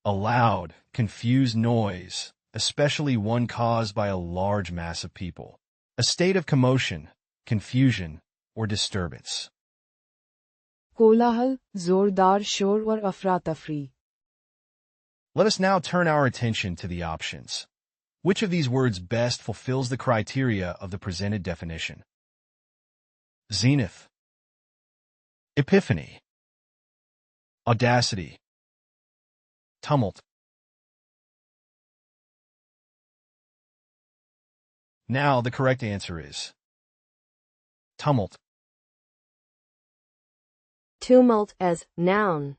A loud, confused noise, especially one caused by a large mass of people. A state of commotion, confusion, or disturbance. कोलाहल, जोरदार शोर और अफरा-तफरी. Let us now turn our attention to the options. Which of these words best fulfills the criteria of the presented definition? Zenith, epiphany, audacity, tumult. Now the correct answer is tumult. Tumult as noun.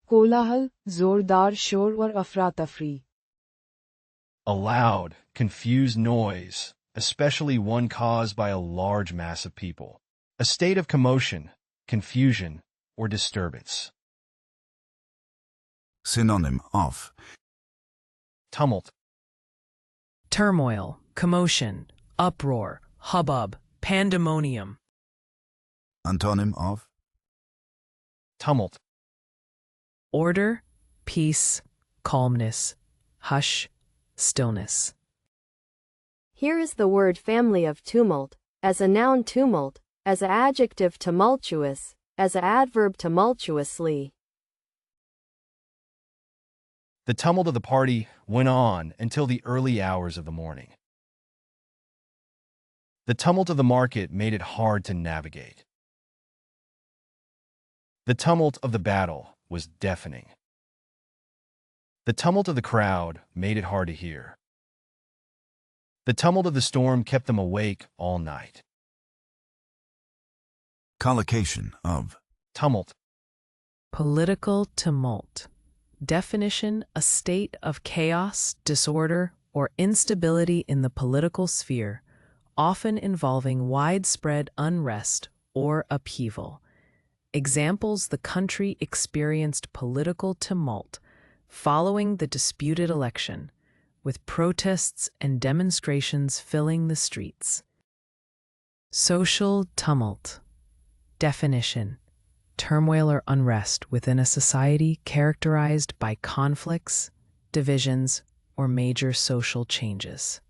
कोलाहल, जोरदार शोर और अफरा-तफरी. A loud, confused noise, especially one caused by a large mass of people. A state of commotion, confusion, or disturbance. Synonym of Tumult. Turmoil, commotion, uproar, hubbub, pandemonium. Antonym of Tumult. Order, peace, calmness, hush, stillness. Here is the word family of tumult, as a noun tumult, as an adjective tumultuous, as an adverb tumultuously. The tumult of the party went on until the early hours of the morning. The tumult of the market made it hard to navigate. The tumult of the battle was deafening. The tumult of the crowd made it hard to hear. The tumult of the storm kept them awake all night. collocation of Tumult. Political tumult. Definition: a state of chaos, disorder, or instability in the political sphere, often involving widespread unrest or upheaval. Examples: the country experienced political tumult following the disputed election, with protests and demonstrations filling the streets. Social tumult. Definition: turmoil or unrest within a society characterized by conflicts, divisions, or major social changes.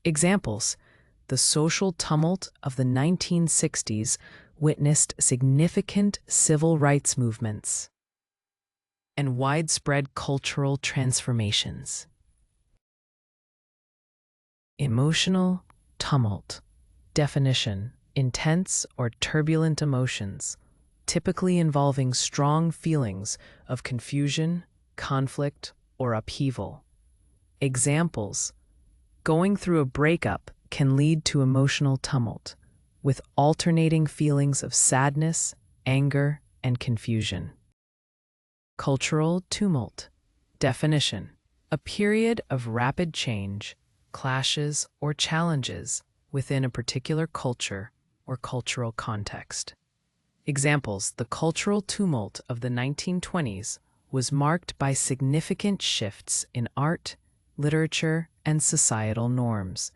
Examples: the social tumult of the 1960s witnessed significant civil rights movements and widespread cultural transformations. Emotional tumult. Definition: intense or turbulent emotions, typically involving strong feelings of confusion, conflict, or upheaval. Examples: going through a breakup can lead to emotional tumult, with alternating feelings of sadness, anger, and confusion. Cultural tumult. Definition: a period of rapid change, clashes, or challenges within a particular culture or cultural context. Examples: the cultural tumult of the 1920s was marked by significant shifts in art, literature, and societal norms,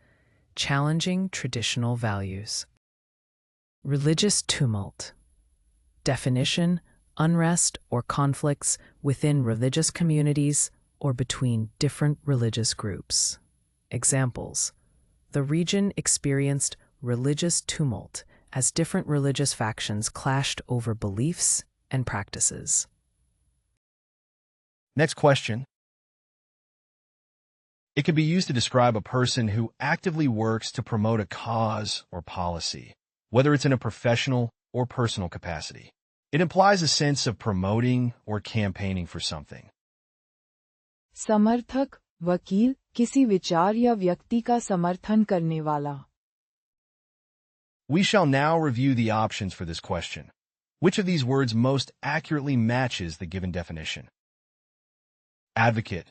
challenging traditional values. Religious tumult. Definition: unrest or conflicts within religious communities or between different religious groups. Examples: the region experienced religious tumult as different religious factions clashed over beliefs and practices. Next question. It can be used to describe a person who actively works to promote a cause or policy, whether it's in a professional or personal capacity. It implies a sense of promoting or campaigning for something. समर्थक, वकील, किसी विचार या व्यक्ति का समर्थन करने वाला. We shall now review the options for this question. Which of these words most accurately matches the given definition? Advocate,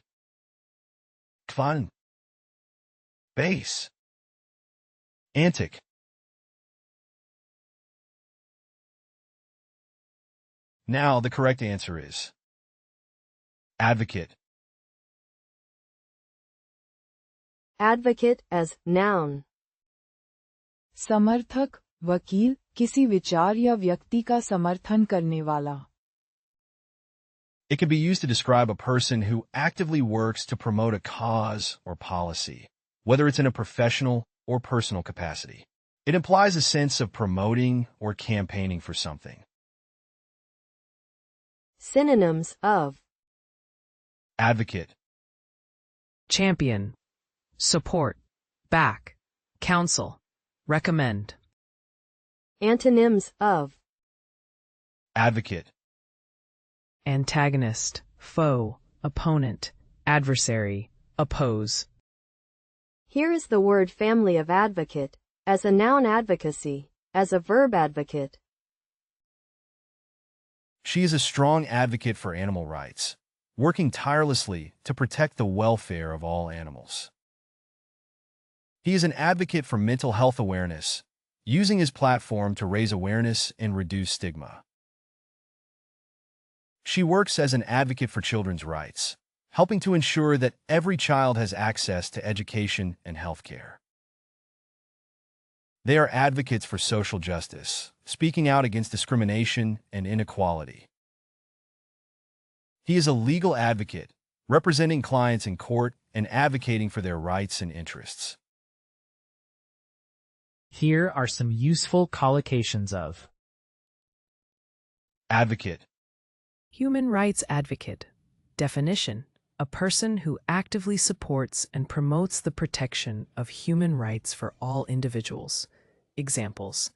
fun, base, antic. Now the correct answer is advocate. Advocate as noun. समर्थक, वकील, किसी विचार या व्यक्ति का समर्थन करने वाला. It can be used to describe a person who actively works to promote a cause or policy, whether it's in a professional or personal capacity. It implies a sense of promoting or campaigning for something. Synonyms of Advocate, champion, support, back, counsel, recommend. antonyms of advocate, Antagonist, foe, opponent, adversary, oppose. Here is the word family of advocate, as a noun advocacy, as a verb advocate. She is a strong advocate for animal rights, working tirelessly to protect the welfare of all animals. He is an advocate for mental health awareness, using his platform to raise awareness and reduce stigma. She works as an advocate for children's rights, helping to ensure that every child has access to education and health care. They are advocates for social justice, speaking out against discrimination and inequality. He is a legal advocate, representing clients in court and advocating for their rights and interests. Here are some useful collocations of Advocate, Human rights advocate. Definition: a person who actively supports and promotes the protection of human rights for all individuals. Examples: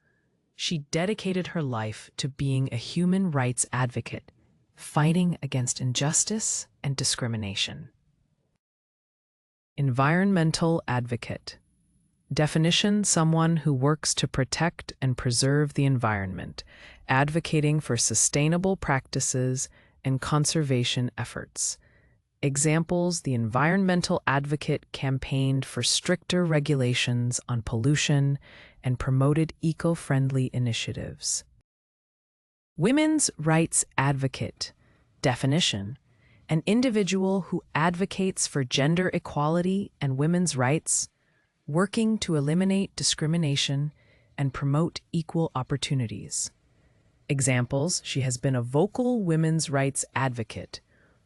she dedicated her life to being a human rights advocate, fighting against injustice and discrimination. Environmental advocate. Definition: someone who works to protect and preserve the environment, advocating for sustainable practices and conservation efforts. Examples: the environmental advocate campaigned for stricter regulations on pollution and promoted eco-friendly initiatives. Women's rights advocate. Definition: an individual who advocates for gender equality and women's rights, working to eliminate discrimination and promote equal opportunities. Examples: she has been a vocal women's rights advocate,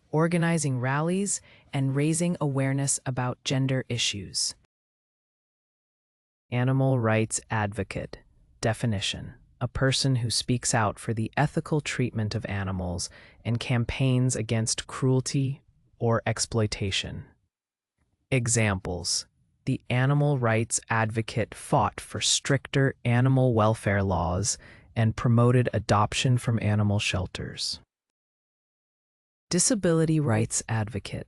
organizing rallies and raising awareness about gender issues. Animal rights advocate. Definition: a person who speaks out for the ethical treatment of animals and campaigns against cruelty or exploitation. Examples: the animal rights advocate fought for stricter animal welfare laws and promoted adoption from animal shelters. Disability rights advocate.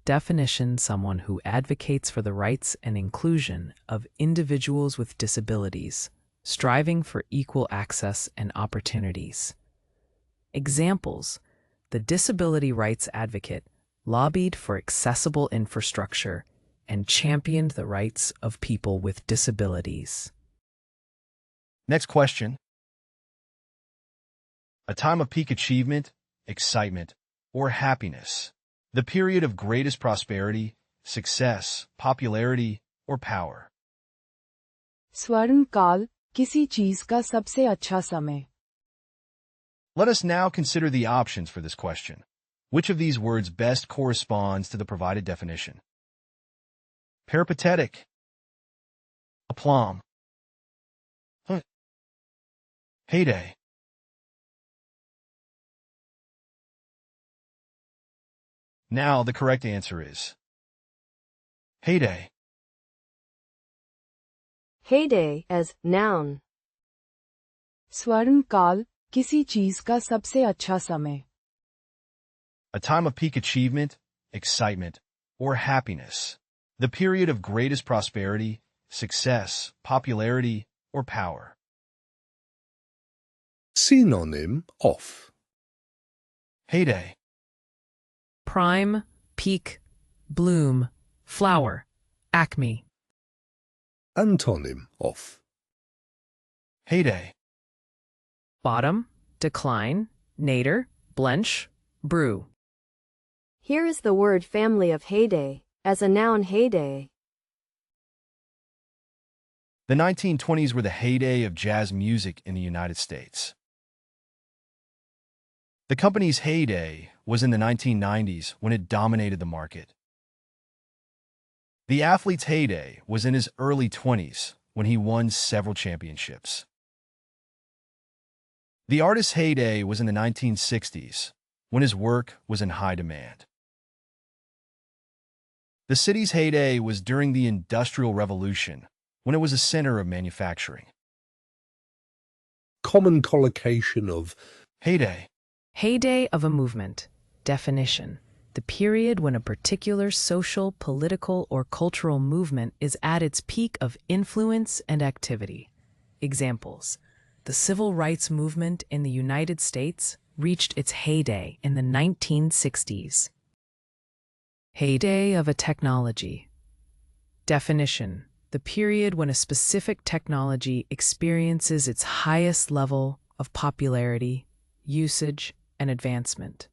Definition: someone who advocates for the rights and inclusion of individuals with disabilities, striving for equal access and opportunities. Examples: the disability rights advocate lobbied for accessible infrastructure and championed the rights of people with disabilities. Next question. A time of peak achievement, excitement, or happiness. The period of greatest prosperity, success, popularity, or power. स्वर्ण काल, किसी चीज का सबसे अच्छा समय. Let us now consider the options for this question. Which of these words best corresponds to the provided definition? Peripatetic, aplomb, heyday. Now the correct answer is heyday. Heyday as noun. स्वर्ण काल, किसी चीज का सबसे अच्छा समय. A time of peak achievement, excitement, or happiness. The period of greatest prosperity, success, popularity, or power. Synonym of Heyday, Prime, peak, bloom, flower, acme. antonym of heyday, Bottom, decline, nadir, blench, brew. Here is the word family of heyday, as a noun heyday. The 1920s were the heyday of jazz music in the United States. The company's heyday was in the 1990s when it dominated the market. The athlete's heyday was in his early 20s when he won several championships. The artist's heyday was in the 1960s when his work was in high demand. The city's heyday was during the Industrial Revolution when it was a center of manufacturing. Common collocation of Heyday. Heyday of a movement. Definition: the period when a particular social, political, or cultural movement is at its peak of influence and activity. Examples: the civil rights movement in the United States reached its heyday in the 1960s. Heyday of a technology. Definition: the period when a specific technology experiences its highest level of popularity, usage, and advancement.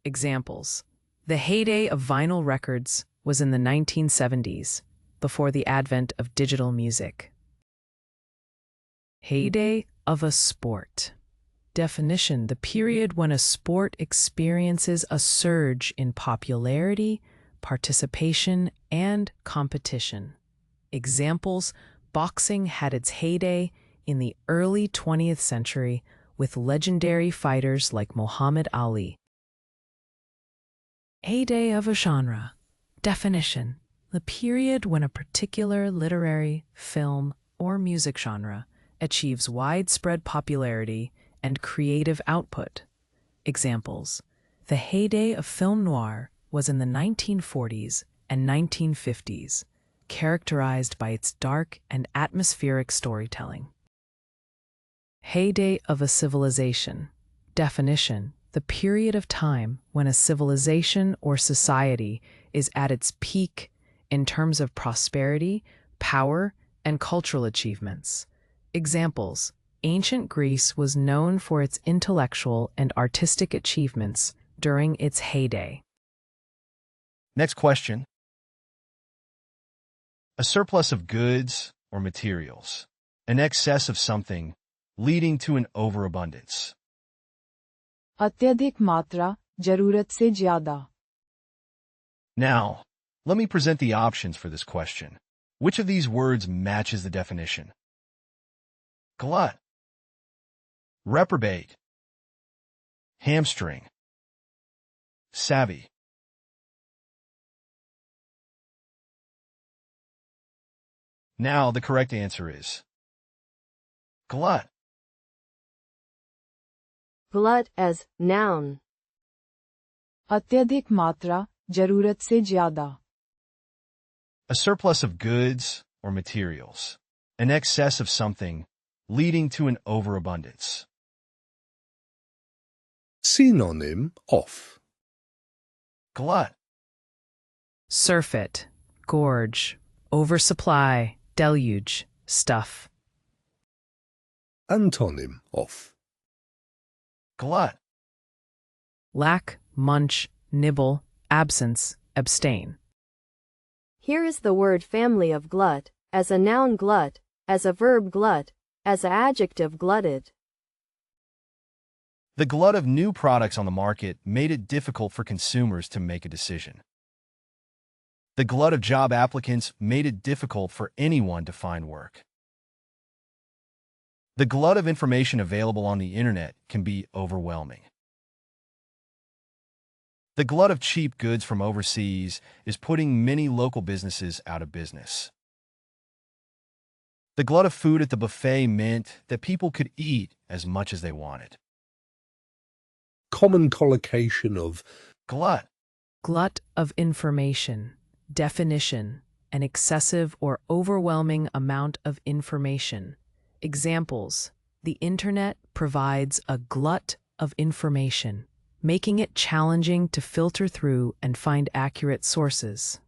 Examples: the heyday of vinyl records was in the 1970s, before the advent of digital music. Heyday of a sport. Definition: the period when a sport experiences a surge in popularity, participation, and competition. Examples: boxing had its heyday in the early 20th century with legendary fighters like Muhammad Ali. Heyday of a genre. Definition: the period when a particular literary, film, or music genre achieves widespread popularity and creative output. Examples: the heyday of film noir was in the 1940s and 1950s, characterized by its dark and atmospheric storytelling. Heyday of a civilization. Definition: the period of time when a civilization or society is at its peak in terms of prosperity, power, and cultural achievements. Examples: ancient Greece was known for its intellectual and artistic achievements during its heyday. Next question. A surplus of goods or materials. An excess of something, leading to an overabundance. अत्यधिक मात्रा, जरूरत से ज्यादा. Now, let me present the options for this question. Which of these words matches the definition? Glut, reprobate, hamstring, savvy. Now the correct answer is glut. Glut as noun. अत्यधिक मात्रा, जरूरत से ज्यादा. A surplus of goods or materials. An excess of something, leading to an overabundance. synonym of Glut, Surfeit, gorge, oversupply, deluge, stuff. antonym of glut, Lack, munch, nibble, absence, abstain. Here is the word family of glut, as a noun glut, as a verb glut, as an adjective glutted. The glut of new products on the market made it difficult for consumers to make a decision. The glut of job applicants made it difficult for anyone to find work. The glut of information available on the internet can be overwhelming. The glut of cheap goods from overseas is putting many local businesses out of business. The glut of food at the buffet meant that people could eat as much as they wanted. common collocation of Glut, Glut of information. Definition: an excessive or overwhelming amount of information. Examples: the internet provides a glut of information, making it challenging to filter through and find accurate sources.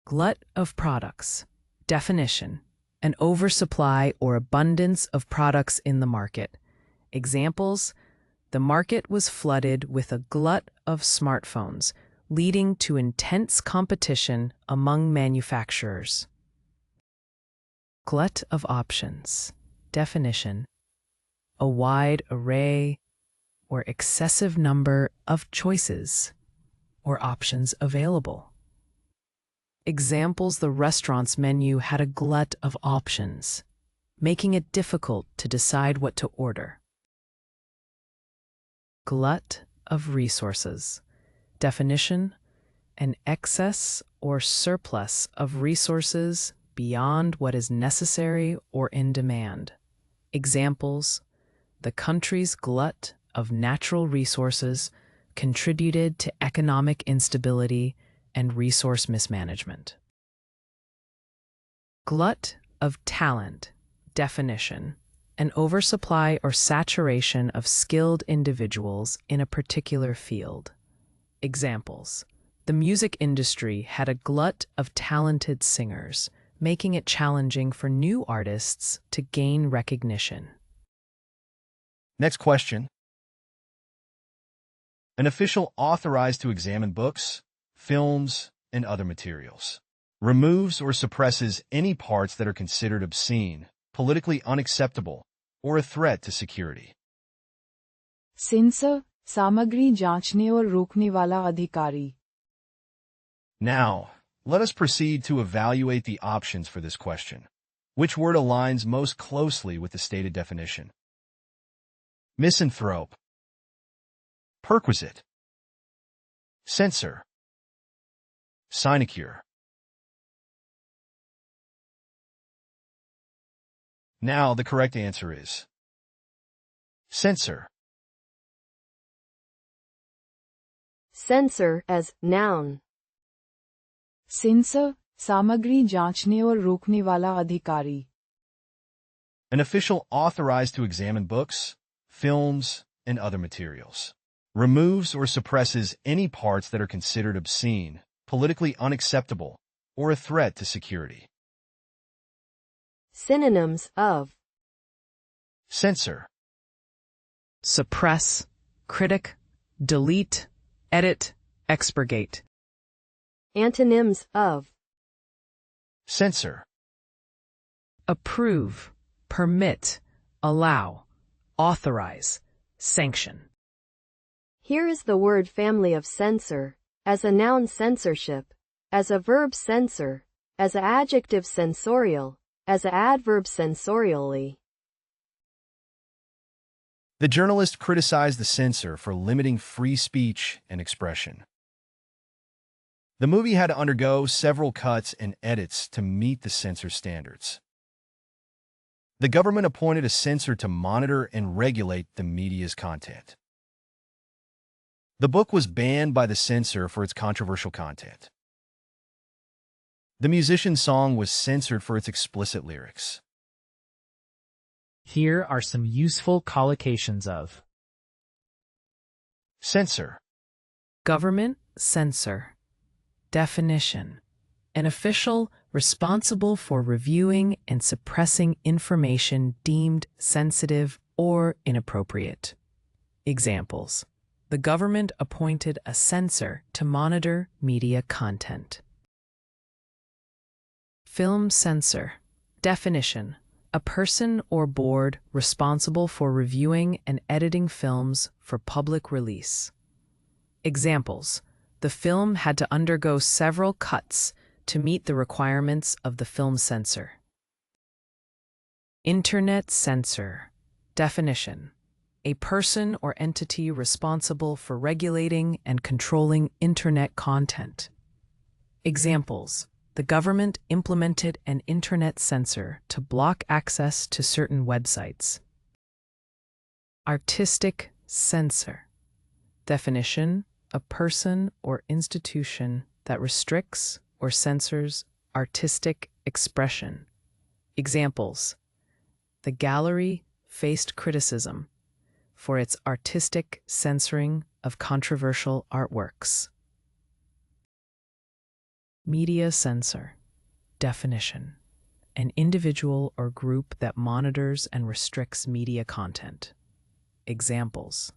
Glut of products. Definition: an oversupply or abundance of products in the market. Examples: the market was flooded with a glut of smartphones, leading to intense competition among manufacturers. Glut of options. Definition: a wide array, or excessive number of choices or options available. Examples: the restaurant's menu had a glut of options, making it difficult to decide what to order. Glut of resources. Definition: an excess or surplus of resources beyond what is necessary or in demand. Examples: the country's glut of natural resources contributed to economic instability and resource mismanagement. Glut of talent. Definition: an oversupply or saturation of skilled individuals in a particular field. Examples: the music industry had a glut of talented singers, making it challenging for new artists to gain recognition. Next question. An official authorized to examine books, films, and other materials removes or suppresses any parts that are considered obscene, politically unacceptable, or a threat to security. Sensor सामग्री जांचने और रोकने वाला अधिकारी. Now, let us proceed to evaluate the options for this question. Which word aligns most closely with the stated definition? Misanthrope, perquisite, censor, sinecure. Now, the correct answer is censor. Censor as noun. Sensor सामग्री जांचने और रोकने वाला अधिकारी. An official authorized to examine books, films, and other materials removes or suppresses any parts that are considered obscene, politically unacceptable, or a threat to security. Synonyms of Censor, Suppress, critic, delete, edit, expurgate. antonyms of censor, Approve, permit, allow, authorize, sanction. Here is the word family of censor. As a noun, censorship. As a verb, censor. As an adjective, censorial. As an adverb, censorially. The journalist criticized the censor for limiting free speech and expression. The movie had to undergo several cuts and edits to meet the censor standards. The government appointed a censor to monitor and regulate the media's content. The book was banned by the censor for its controversial content. The musician's song was censored for its explicit lyrics. Here are some useful collocations of Censor, Government censor. Definition: an official responsible for reviewing and suppressing information deemed sensitive or inappropriate. Examples: the government appointed a censor to monitor media content. Film censor. Definition: a person or board responsible for reviewing and editing films for public release. Examples: the film had to undergo several cuts to meet the requirements of the film censor. Internet censor. Definition: a person or entity responsible for regulating and controlling Internet content. Examples: the government implemented an Internet censor to block access to certain websites. Artistic censor. Definition: a person or institution that restricts or censors artistic expression. Examples: the gallery faced criticism for its artistic censoring of controversial artworks. Media censor. Definition: an individual or group that monitors and restricts media content. Examples: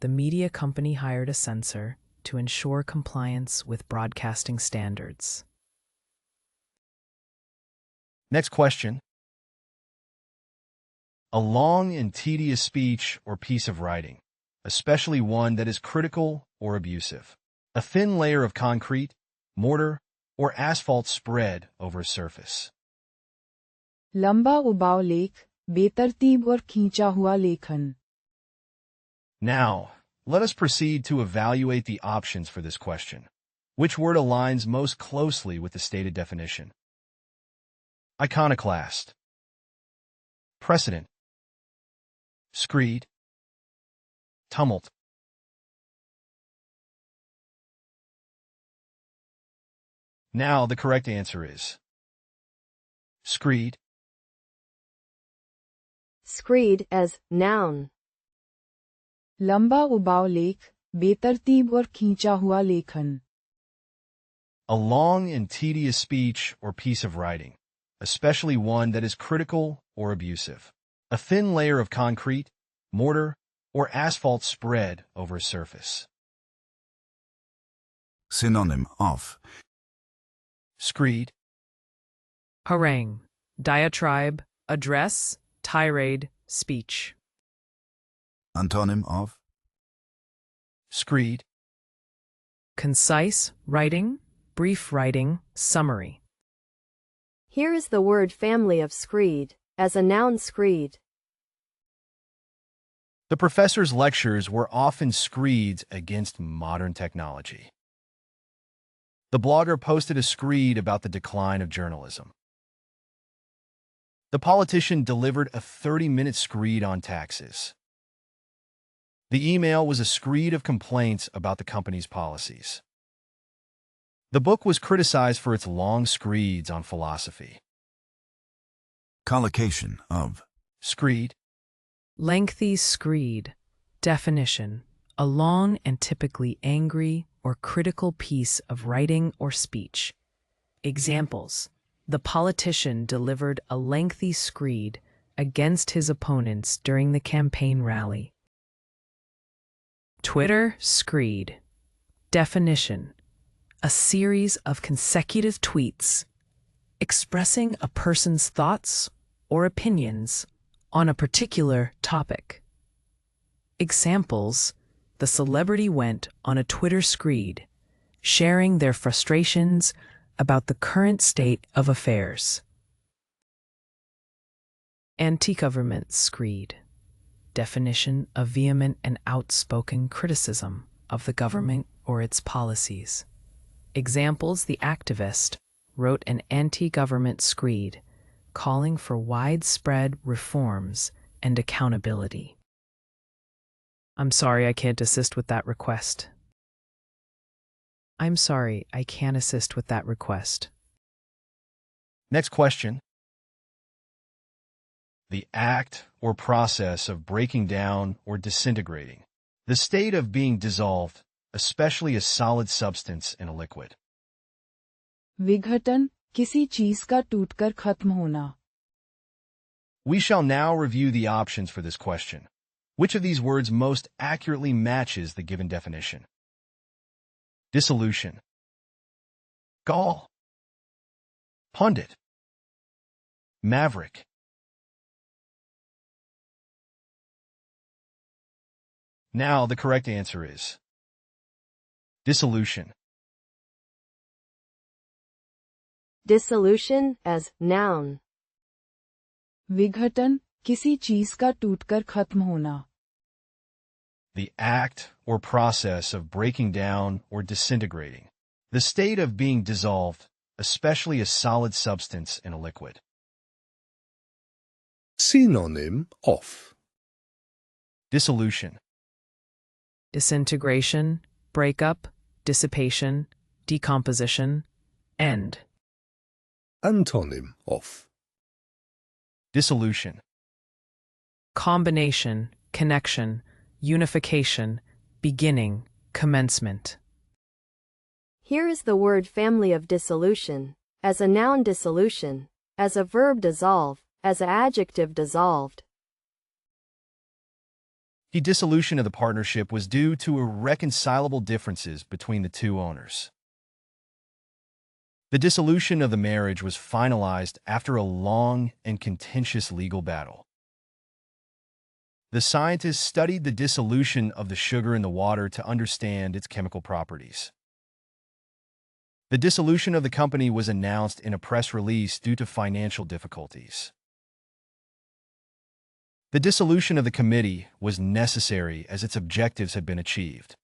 the media company hired a censor to ensure compliance with broadcasting standards. Next question. A long and tedious speech or piece of writing especially one that is critical or abusive. A thin layer of concrete, mortar, or asphalt spread over a surface. लंबा उबाऊ लेख, बेतरतीब और खींचा हुआ लेखन. Now, let us proceed to evaluate the options for this question. Which word aligns most closely with the stated definition? Iconoclast, precedent, screed, tumult. Now the correct answer is screed. Screed as noun. लंबा उबाऊ लेख, बेतरतीब और खींचा हुआ लेखन. A long and tedious speech or piece of writing, especially one that is critical or abusive. A thin layer of concrete, mortar, or asphalt spread over a surface. Synonym of Screed, Harangue, diatribe, address, tirade, speech. Antonym of screed, Concise writing, brief writing, summary. Here is the word family of screed, as a noun screed. The professor's lectures were often screeds against modern technology. The blogger posted a screed about the decline of journalism. The politician delivered a 30-minute screed on taxes. The email was a screed of complaints about the company's policies. The book was criticized for its long screeds on philosophy. collocation of Screed, Lengthy screed. Definition: a long and typically angry or critical piece of writing or speech. Examples: the politician delivered a lengthy screed against his opponents during the campaign rally. Twitter screed. Definition: a series of consecutive tweets expressing a person's thoughts or opinions on a particular topic. Examples: the celebrity went on a Twitter screed, sharing their frustrations about the current state of affairs. Anti-government screed. Definition: a vehement and outspoken criticism of the government or its policies. Examples: the activist wrote an anti-government screed calling for widespread reforms and accountability. I'm sorry, I can't assist with that request. I'm sorry, I can't assist with that request. Next question. The act or process of breaking down or disintegrating. The state of being dissolved, especially a solid substance in a liquid. विघटन, किसी चीज का टूटकर खत्म होना. We shall now review the options for this question. Which of these words most accurately matches the given definition? Dissolution, gall, pundit, maverick. Now the correct answer is dissolution. Dissolution as noun. विघटन, किसी चीज का टूटकर खत्म होना. The act or process of breaking down or disintegrating. The state of being dissolved, especially a solid substance in a liquid. Synonym of Dissolution, Disintegration, breakup, dissipation, decomposition, end. Antonym of dissolution, Combination, connection, unification, beginning, commencement. Here is the word family of dissolution, as a noun dissolution, as a verb dissolve, as an adjective dissolved. The dissolution of the partnership was due to irreconcilable differences between the two owners. The dissolution of the marriage was finalized after a long and contentious legal battle. The scientists studied the dissolution of the sugar in the water to understand its chemical properties. The dissolution of the company was announced in a press release due to financial difficulties. The dissolution of the committee was necessary as its objectives had been achieved.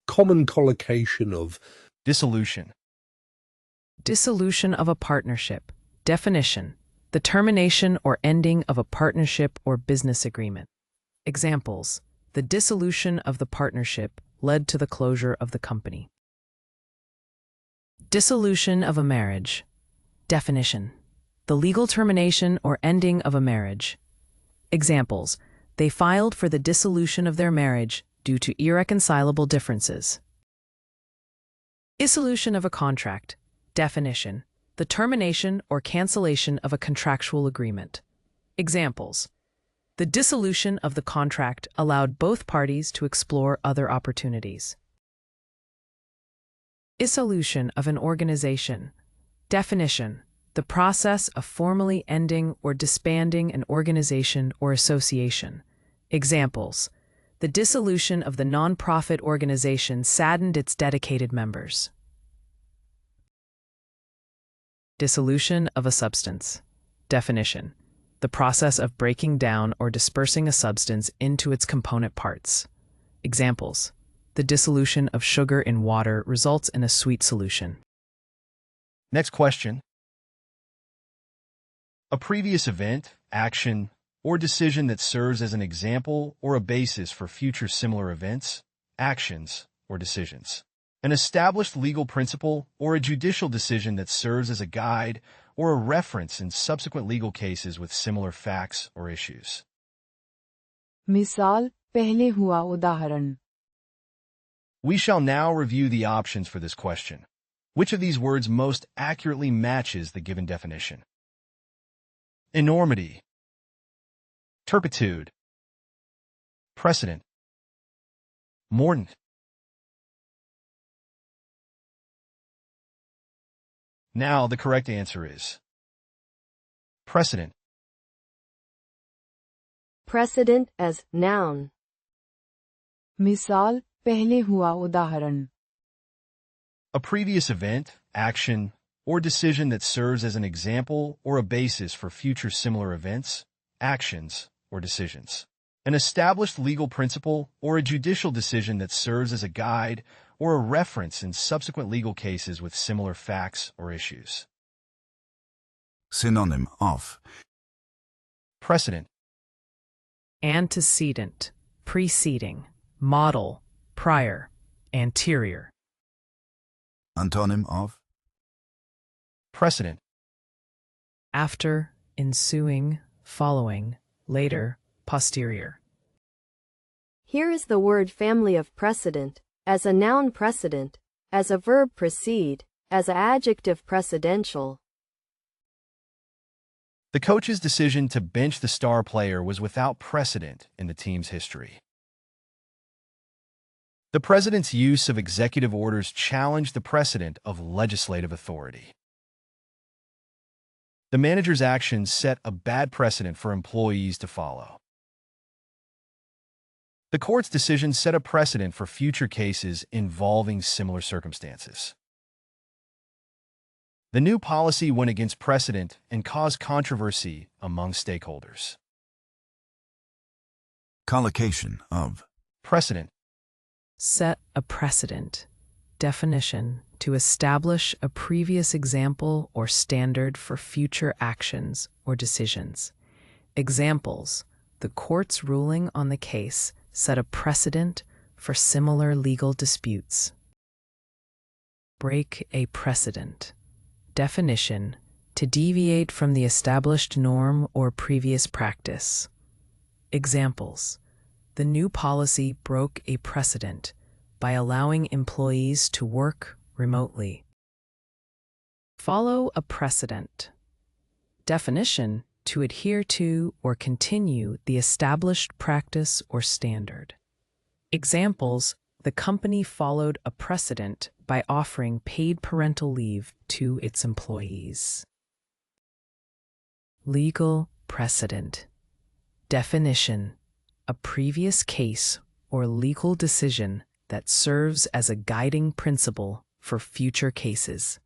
Common collocation of Dissolution. Dissolution of a partnership. Definition: the termination or ending of a partnership or business agreement. Examples: the dissolution of the partnership led to the closure of the company. Dissolution of a marriage. Definition: the legal termination or ending of a marriage. Examples: they filed for the dissolution of their marriage due to irreconcilable differences. Dissolution of a contract. Definition: the termination or cancellation of a contractual agreement. Examples: the dissolution of the contract allowed both parties to explore other opportunities. Dissolution of an organization. Definition: the process of formally ending or disbanding an organization or association. Examples: the dissolution of the non-profit organization saddened its dedicated members. Dissolution of a substance. Definition: the process of breaking down or dispersing a substance into its component parts. Examples: the dissolution of sugar in water results in a sweet solution. Next question. A previous event, action, or decision that serves as an example or a basis for future similar events, actions, or decisions. An established legal principle or a judicial decision that serves as a guide or a reference in subsequent legal cases with similar facts or issues. मिसाल पहले हुआ उदाहरण. We shall now review the options for this question. Which of these words most accurately matches the given definition? Enormity, turpitude, precedent, mordant. Now the correct answer is precedent. Precedent as noun. मिसाल पहले हुआ उदाहरण. A previous event, action, or decision that serves as an example or a basis for future similar events, actions, or decisions. An established legal principle or a judicial decision that serves as a guide or a reference in subsequent legal cases with similar facts or issues. Synonym of Precedent. Antecedent, preceding, model, prior, anterior. Antonym of Precedent. After, ensuing, following, later, posterior. Here is the word family of precedent, as a noun precedent, as a verb precede, as an adjective precedential. The coach's decision to bench the star player was without precedent in the team's history. The president's use of executive orders challenged the precedent of legislative authority. The manager's actions set a bad precedent for employees to follow. The court's decision set a precedent for future cases involving similar circumstances. The new policy went against precedent and caused controversy among stakeholders. collocation of Precedent. Set a precedent. Definition: to establish a previous example or standard for future actions or decisions. Examples: the court's ruling on the case set a precedent for similar legal disputes. Break a precedent. Definition: to deviate from the established norm or previous practice. Examples: the new policy broke a precedent by allowing employees to work remotely. Follow a precedent. Definition: to adhere to or continue the established practice or standard. Examples: the company followed a precedent by offering paid parental leave to its employees. Legal precedent. Definition: a previous case or legal decision that serves as a guiding principle for future cases.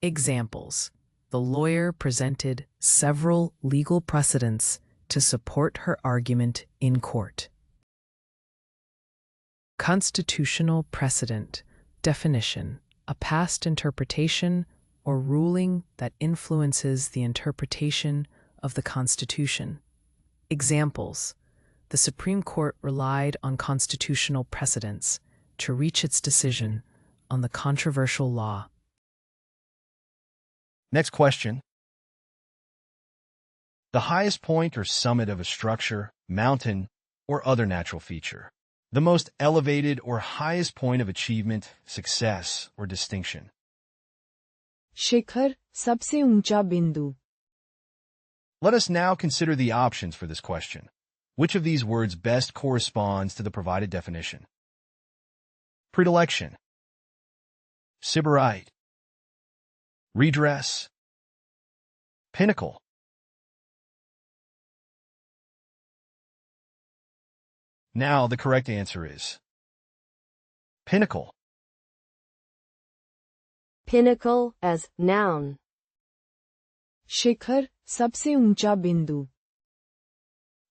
Examples: the lawyer presented several legal precedents to support her argument in court. Constitutional precedent. Definition: a past interpretation or ruling that influences the interpretation of the Constitution. Examples: the Supreme Court relied on constitutional precedents to reach its decision on the controversial law. Next question. The highest point or summit of a structure, mountain, or other natural feature. The most elevated or highest point of achievement, success, or distinction. शिखर, सबसे ऊंचा बिंदु. Let us now consider the options for this question. Which of these words best corresponds to the provided definition? Predilection, sybarite, redress, pinnacle. Now the correct answer is pinnacle. Pinnacle as noun. शिखर, सबसे ऊंचा बिंदु.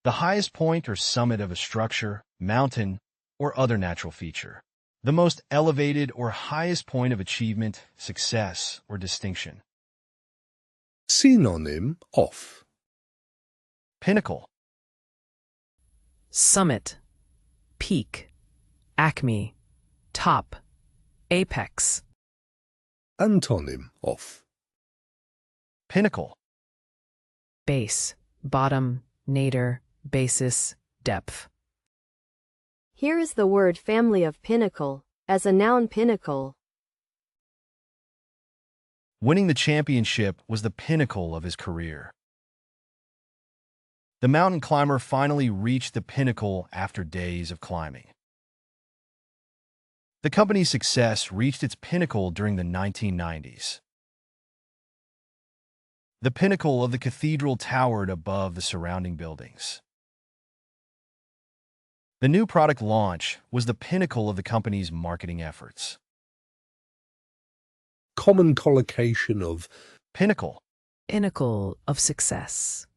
The highest point or summit of a structure, mountain, or other natural feature. The most elevated or highest point of achievement, success, or distinction. Synonym of. Pinnacle, Summit, peak, acme, top, apex. Antonym of. pinnacle, Base, bottom, nadir, basis, depth. Here is the word family of pinnacle, as a noun pinnacle. Winning the championship was the pinnacle of his career. The mountain climber finally reached the pinnacle after days of climbing. The company's success reached its pinnacle during the 1990s. The pinnacle of the cathedral towered above the surrounding buildings. The new product launch was the pinnacle of the company's marketing efforts. Common collocation of. Pinnacle, Pinnacle of success.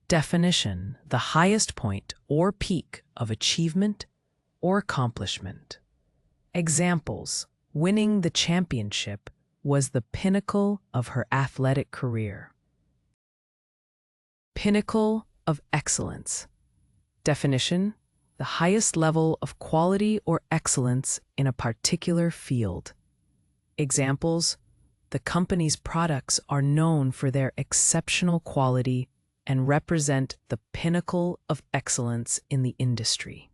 Definition: the highest point or peak of achievement or accomplishment. Examples: winning the championship was the pinnacle of her athletic career. Pinnacle of excellence. Definition: the highest level of quality or excellence in a particular field. Examples: the company's products are known for their exceptional quality and represent the pinnacle of excellence in the industry.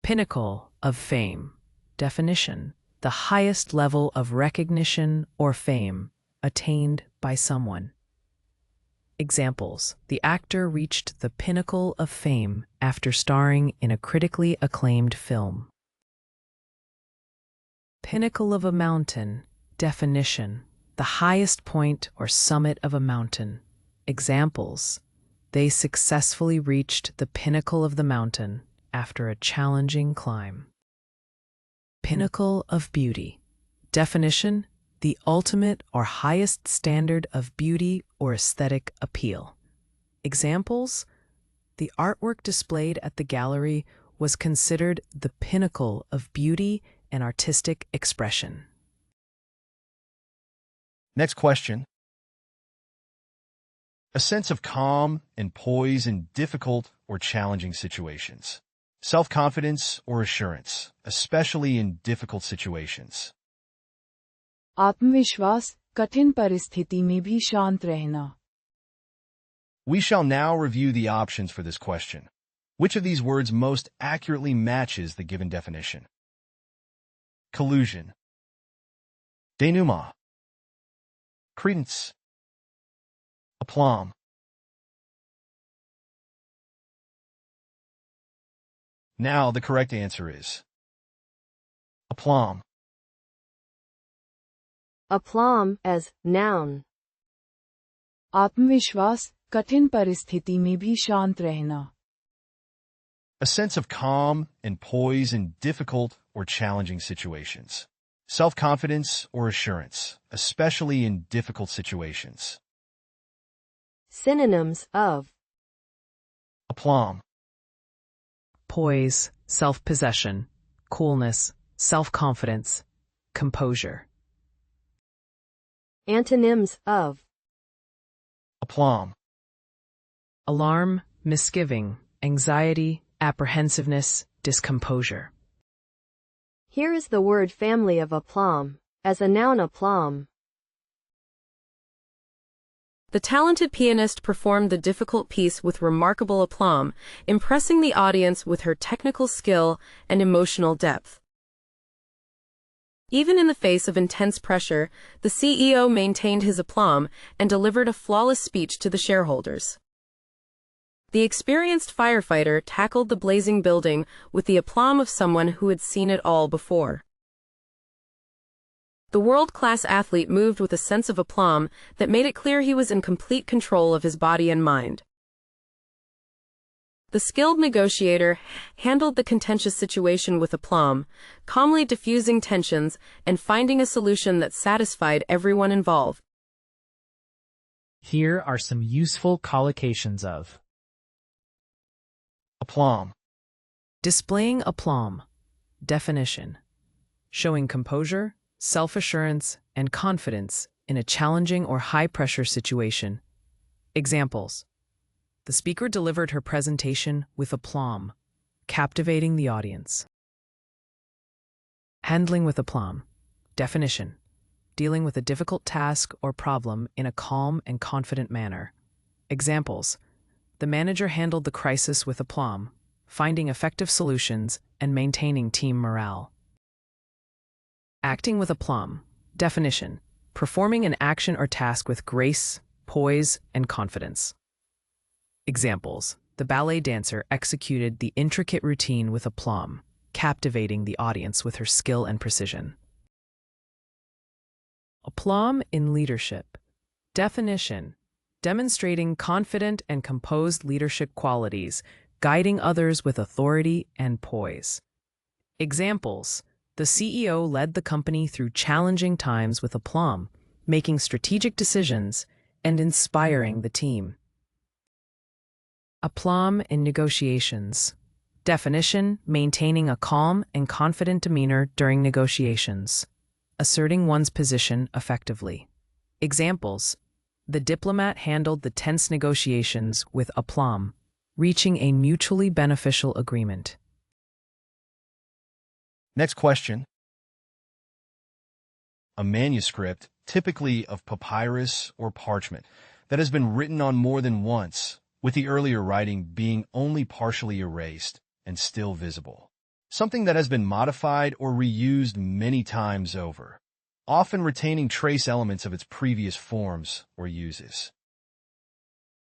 Pinnacle of fame. Definition: the highest level of recognition or fame attained by someone. Examples: the actor reached the pinnacle of fame after starring in a critically acclaimed film. Pinnacle of a mountain. Definition: the highest point or summit of a mountain. Examples: they successfully reached the pinnacle of the mountain after a challenging climb. Pinnacle of beauty. Definition: the ultimate or highest standard of beauty or aesthetic appeal. Examples: the artwork displayed at the gallery was considered the pinnacle of beauty and artistic expression. Next question. A sense of calm and poise in difficult or challenging situations. Self-confidence or assurance, especially in difficult situations. आत्मविश्वास, कठिन परिस्थिति में भी शांत रहना. We shall now review the options for this question. Which of these words most accurately matches the given definition? Collusion, denouement, credence, aplomb. Now the correct answer is aplomb. Aplomb as noun. आत्मविश्वास, कठिन परिस्थिति में भी शांत रहना. A sense of calm and poise in difficult or challenging situations. Self-confidence or assurance, especially in difficult situations. Synonyms of Aplomb. Poise, self-possession, coolness, self-confidence, composure. Antonyms of Aplomb. Alarm, misgiving, anxiety, apprehensiveness, discomposure. Here is the word family of aplomb. As a noun, aplomb. The talented pianist performed the difficult piece with remarkable aplomb, impressing the audience with her technical skill and emotional depth. Even in the face of intense pressure, the CEO maintained his aplomb and delivered a flawless speech to the shareholders. The experienced firefighter tackled the blazing building with the aplomb of someone who had seen it all before. The world-class athlete moved with a sense of aplomb that made it clear he was in complete control of his body and mind. The skilled negotiator handled the contentious situation with aplomb, calmly diffusing tensions and finding a solution that satisfied everyone involved. Here are some useful collocations of Aplomb. Displaying aplomb. Definition: showing composure, self-assurance, and confidence in a challenging or high-pressure situation. Examples: the speaker delivered her presentation with aplomb, captivating the audience. Handling with aplomb. Definition: dealing with a difficult task or problem in a calm and confident manner. Examples: the manager handled the crisis with aplomb, finding effective solutions and maintaining team morale. Acting with aplomb. Definition: performing an action or task with grace, poise, and confidence. Examples: the ballet dancer executed the intricate routine with aplomb, captivating the audience with her skill and precision. Aplomb in leadership. Definition: demonstrating confident and composed leadership qualities, guiding others with authority and poise. Examples: the CEO led the company through challenging times with aplomb, making strategic decisions and inspiring the team. Aplomb in negotiations. Definition: maintaining a calm and confident demeanor during negotiations, asserting one's position effectively. Examples: the diplomat handled the tense negotiations with aplomb, reaching a mutually beneficial agreement. Next question. A manuscript, typically of papyrus or parchment, that has been written on more than once, with the earlier writing being only partially erased and still visible. Something that has been modified or reused many times over, often retaining trace elements of its previous forms or uses.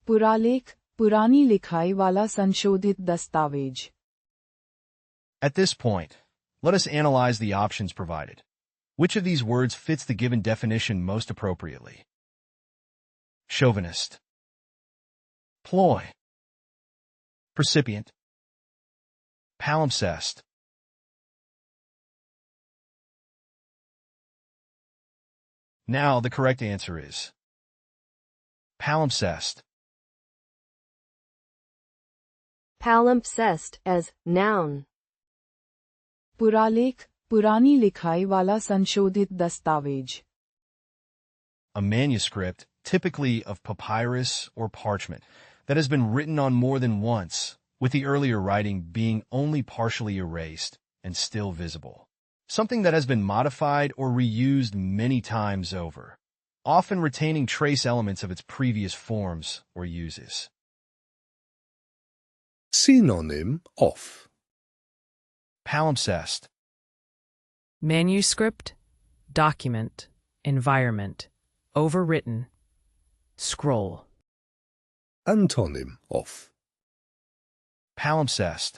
पुरालेख, पुरानी लिखाई वाला संशोधित दस्तावेज. At this point, let us analyze the options provided. Which of these words fits the given definition most appropriately? Chauvinist. Ploy. Percipient. Palimpsest. Now the correct answer is palimpsest. Palimpsest as noun. पुरालेख, पुरानी लिखाई वाला संशोधित दस्तावेज. A manuscript, typically of papyrus or parchment, that has been written on more than once, with the earlier writing being only partially erased and still visible. Something that has been modified or reused many times over, often retaining trace elements of its previous forms or uses. Synonym of Palimpsest. Manuscript, document, environment, overwritten, scroll. Antonym of Palimpsest.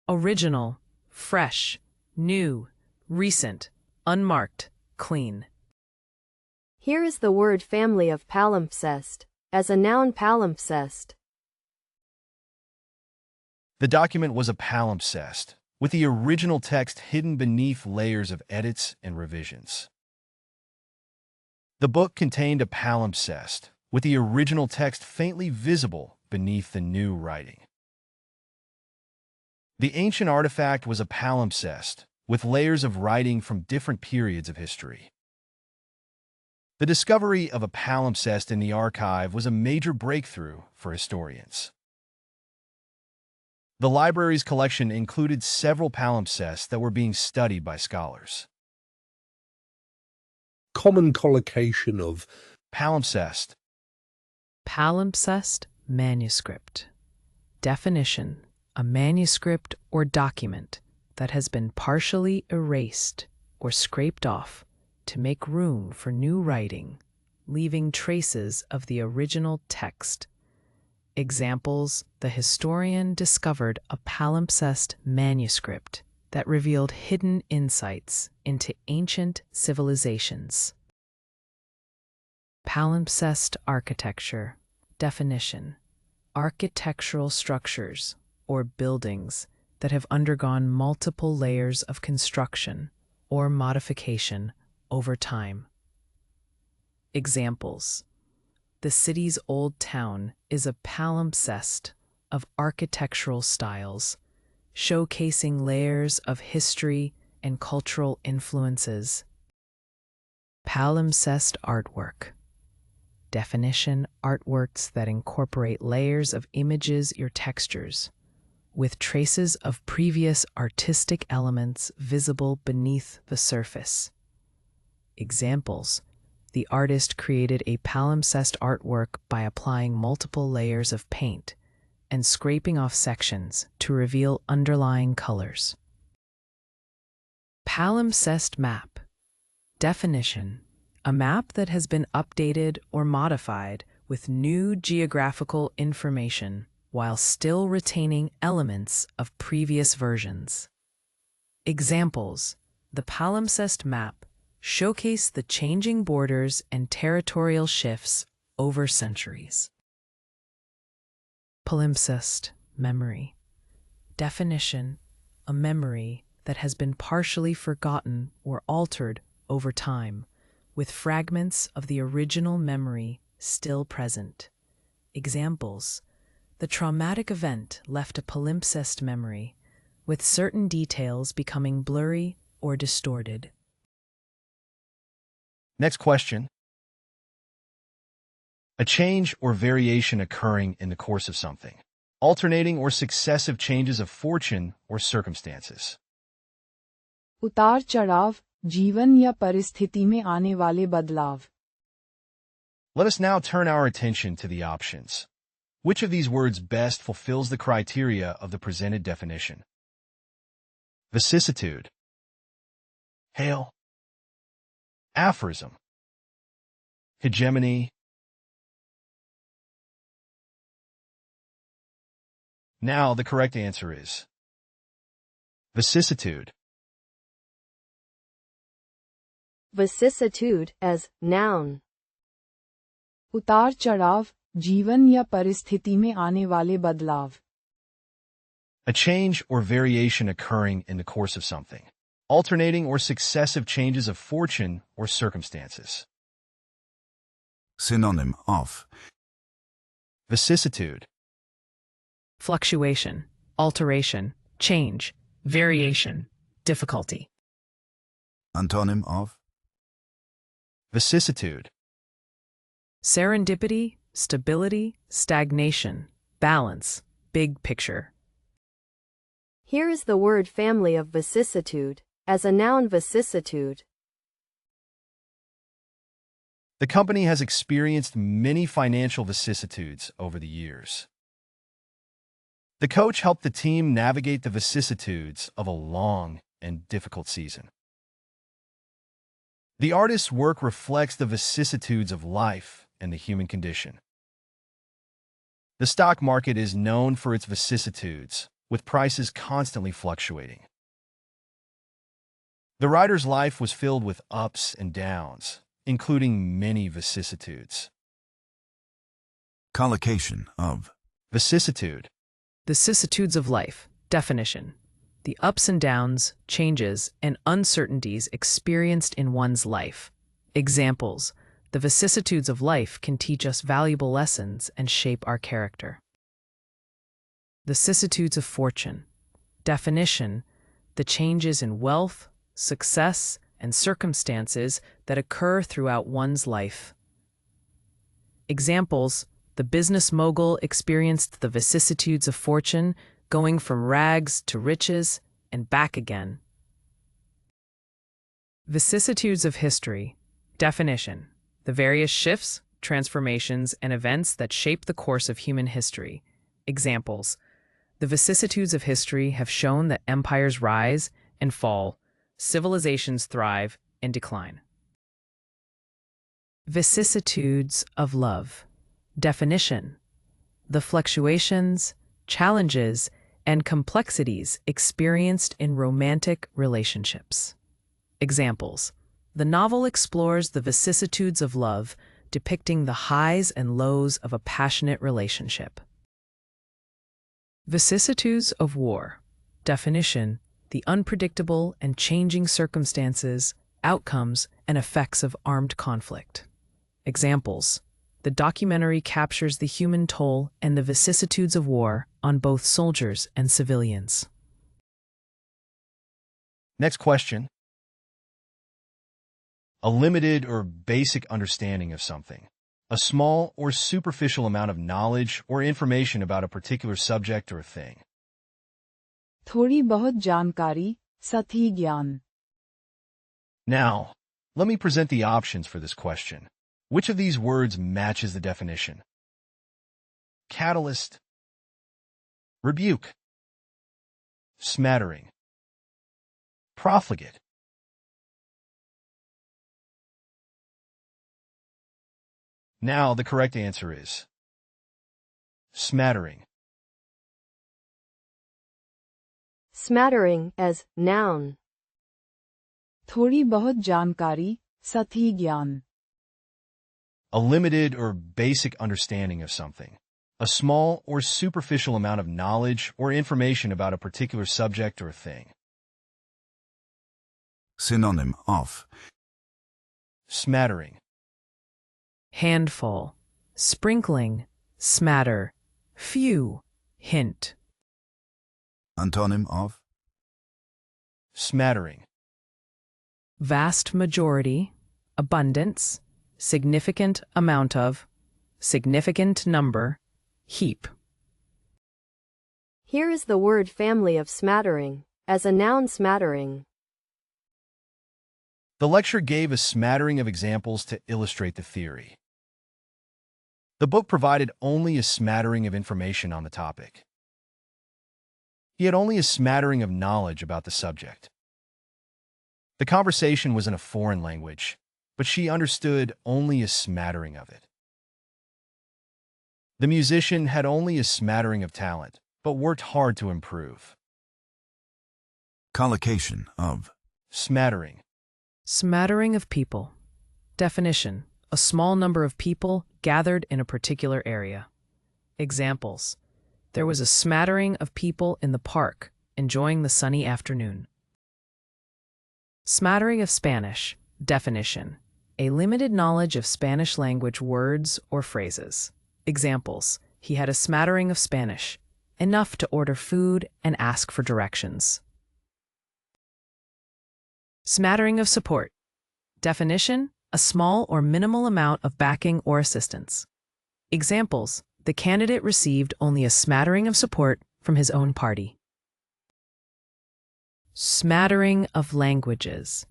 Original, fresh, new, recent, unmarked, clean. Here is the word family of palimpsest. as a noun palimpsest. The document was a palimpsest, with the original text hidden beneath layers of edits and revisions. The book contained a palimpsest, with the original text faintly visible beneath the new writing. The ancient artifact was a palimpsest, with layers of writing from different periods of history. The discovery of a palimpsest in the archive was a major breakthrough for historians. The library's collection included several palimpsests that were being studied by scholars. Common collocation of Palimpsest. Palimpsest manuscript. Definition: a manuscript or document that has been partially erased or scraped off to make room for new writing, leaving traces of the original text. Examples: the historian discovered a palimpsest manuscript that revealed hidden insights into ancient civilizations. Palimpsest architecture. Definition: architectural structures or buildings that have undergone multiple layers of construction or modification over time. Examples: the city's old town is a palimpsest of architectural styles, showcasing layers of history and cultural influences. Palimpsest artwork. Definition: artworks that incorporate layers of images or textures, with traces of previous artistic elements visible beneath the surface. Examples: the artist created a palimpsest artwork by applying multiple layers of paint and scraping off sections to reveal underlying colors. Palimpsest map. Definition: a map that has been updated or modified with new geographical information while still retaining elements of previous versions. Examples: the palimpsest map showcase the changing borders and territorial shifts over centuries. Palimpsest memory. Definition: a memory that has been partially forgotten or altered over time, with fragments of the original memory still present. Examples: the traumatic event left a palimpsest memory, with certain details becoming blurry or distorted. Next question. A change or variation occurring in the course of something. Alternating or successive changes of fortune or circumstances. उतार चढ़ाव, जीवन या परिस्थिति में आने वाले बदलाव. Let us now turn our attention to the options. Which of these words best fulfills the criteria of the presented definition? Vicissitude. Hail. Aphorism. Hegemony. Now the correct answer is vicissitude. Vicissitude as noun. उतार चढ़ाव, जीवन या परिस्थिति में आने वाले बदलाव. A change or variation occurring in the course of something. Alternating or successive changes of fortune or circumstances. Synonym of Vicissitude. Fluctuation, alteration, change, variation, difficulty. Antonym of Vicissitude. Serendipity, stability, stagnation, balance, big picture. Here is the word family of vicissitude, as a noun vicissitude. The company has experienced many financial vicissitudes over the years. The coach helped the team navigate the vicissitudes of a long and difficult season. The artist's work reflects the vicissitudes of life and the human condition. The stock market is known for its vicissitudes, with prices constantly fluctuating. The writer's life was filled with ups and downs, including many vicissitudes. Collocation of. Vicissitude. Vicissitudes of life. Definition: the ups and downs, changes, and uncertainties experienced in one's life. Examples: the vicissitudes of life can teach us valuable lessons and shape our character. Vicissitudes of fortune. Definition: the changes in wealth, success, and circumstances that occur throughout one's life. Examples: the business mogul experienced the vicissitudes of fortune, going from rags to riches and back again. Vicissitudes of history. Definition: the various shifts, transformations, and events that shape the course of human history. Examples: the vicissitudes of history have shown that empires rise and fall, civilizations thrive and decline. Vicissitudes of love. Definition: the fluctuations, challenges, and complexities experienced in romantic relationships. Examples: the novel explores the vicissitudes of love, depicting the highs and lows of a passionate relationship. Vicissitudes of war. Definition: the unpredictable and changing circumstances, outcomes, and effects of armed conflict. Examples: the documentary captures the human toll and the vicissitudes of war on both soldiers and civilians. Next question. A limited or basic understanding of something. A small or superficial amount of knowledge or information about a particular subject or thing. थोड़ी बहुत जानकारी, सतही ज्ञान. Now, let me present the options for this question. Which of these words matches the definition? Catalyst, rebuke, smattering, profligate. Now, the correct answer is smattering. Smattering as noun. थोड़ी बहुत जानकारी, सतही ज्ञान. A limited or basic understanding of something. A small or superficial amount of knowledge or information about a particular subject or thing. Synonym of. Smattering. Handful, sprinkling, smatter, few, hint. Antonym of. Smattering. Vast majority, abundance, significant amount of, significant number, heap. Here is the word family of smattering, as a noun smattering. The lecturer gave a smattering of examples to illustrate the theory. The book provided only a smattering of information on the topic. He had only a smattering of knowledge about the subject. The conversation was in a foreign language, but she understood only a smattering of it. The musician had only a smattering of talent, but worked hard to improve. Collocation of. Smattering. Smattering of people. Definition: a small number of people gathered in a particular area. Examples: there was a smattering of people in the park, enjoying the sunny afternoon. Smattering of Spanish. Definition: a limited knowledge of Spanish language words or phrases. Examples: he had a smattering of Spanish, enough to order food and ask for directions. Smattering of support. Definition: a small or minimal amount of backing or assistance. Examples: the candidate received only a smattering of support from his own party. Smattering of languages.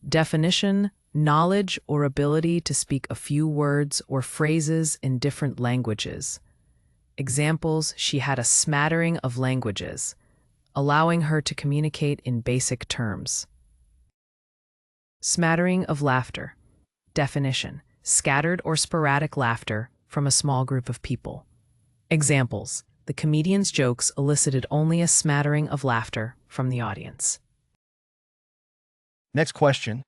Definition: knowledge or ability to speak a few words or phrases in different languages. Examples: she had a smattering of languages, allowing her to communicate in basic terms. Smattering of laughter. Definition: scattered or sporadic laughter from a small group of people. Examples: the comedian's jokes elicited only a smattering of laughter from the audience. Next question.